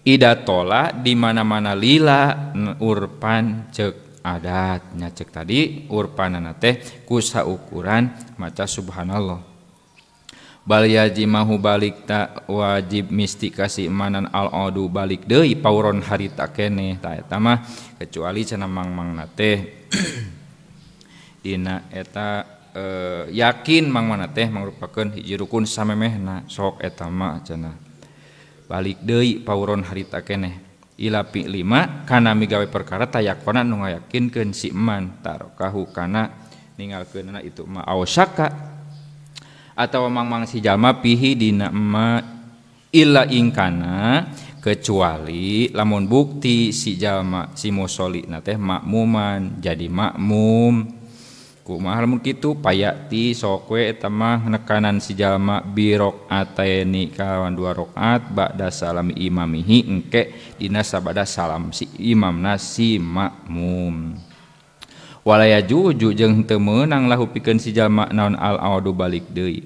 ida tola di mana-mana lila urpan cek adatnya cek tadi urpanana teh kusa ukuran maca subhanallah bal yajimahu balik tak wajib misti kasih manan al-odu balik deui pauron harita keneh ta eta mah kecuali cenah mangmangna teh dina eta yakin mangmangna teh mangrupakeun hiji rukun samemehna sok eta mah cenah balik deui pauron harita keneh ila pi 5 kana migawe perkara tayakona nu ngayakinkeun si eman tarokahu kana ninggalkeunna itu ma ausyaka atawa mangmang si jalma pihi dina ma illa ingkana kecuali lamun bukti si jalma si musolli na teh makmuman jadi makmum kumaha lamun kitu payati sok we eta mah nekanan si jalma birok ataini kalawan 2 rakaat ba'da salami imamihi engke dina sabada salam si imamna si makmum walaya juju jeung teu meunang lahu pikeun si jalma naon al-audu balik deui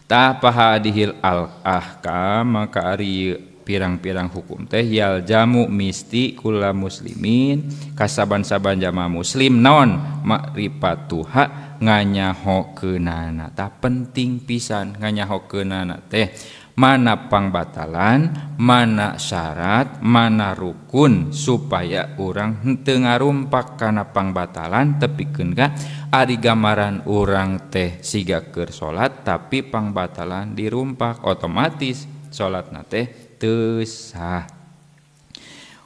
tah pahadihil al-ahkam maka ari pirang-pirang hukum teh yal jamu misti kula muslimin kasaban-saban jamaah muslim naon makrifatuha nganyahokeunana tah penting pisan nganyahokeunana teh mana pangbatalan, mana syarat, mana rukun supaya urang henteu ngarumpak kana pangbatalan tepikeun ka ari gambaran urang teh siga keur salat tapi pangbatalan dirumpak otomatis salatna teh teu sah.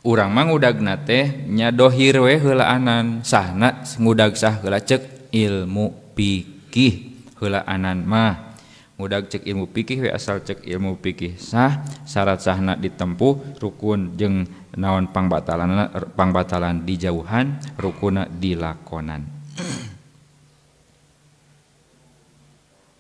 Urang mah ngudagna teh nya dohir we heulaanan sahna ngudag sah heula ceuk ilmu fikih heulaanan mah ngudag cek ilmu fikih we asal cek ilmu fikih sah syarat sahna ditempuh rukun jeung naon pangbatalan dijauhan rukunna dilakonan.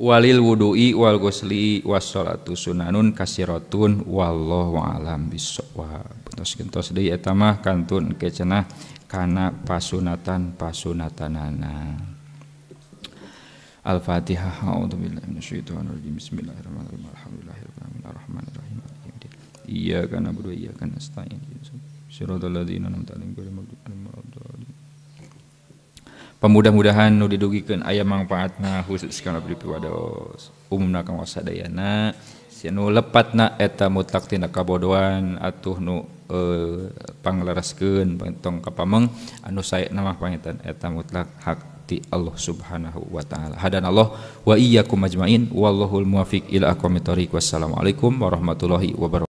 Walil wudu'i wal ghusli was sholatu sunanun kasiratun wallahu a'lam bissawab. Tos deui eta mah kantun ke cenah kana pasunatanana. Al-Fatihah. A'udzubillahi minasyaitonir rajim. Bismillahirrahmanirrahim. Alhamdulillahirabbil arrahmanirrahim. Iyyaka na'budu wa iyyaka nasta'in. Shiratal ladzina an'amta 'alaihim ghairil maghdubi 'alaihim waladdallin. Pamudah-mudahan nu didugikeun aya mangpaatna khusus kana abdi piwados. Umumna kang wasadayana nu lepatna eta mutlak tina kabodohan atuh nu panglereskeun tong kapameng anu saena mah pangitan eta mutlak hak ti Allah Subhanahu wa taala. Hadanallah wa iyyakum ajmain wallahul muwaffiq ila aqwamit thoriq. Wassalamualaikum warahmatullahi wabarakatuh.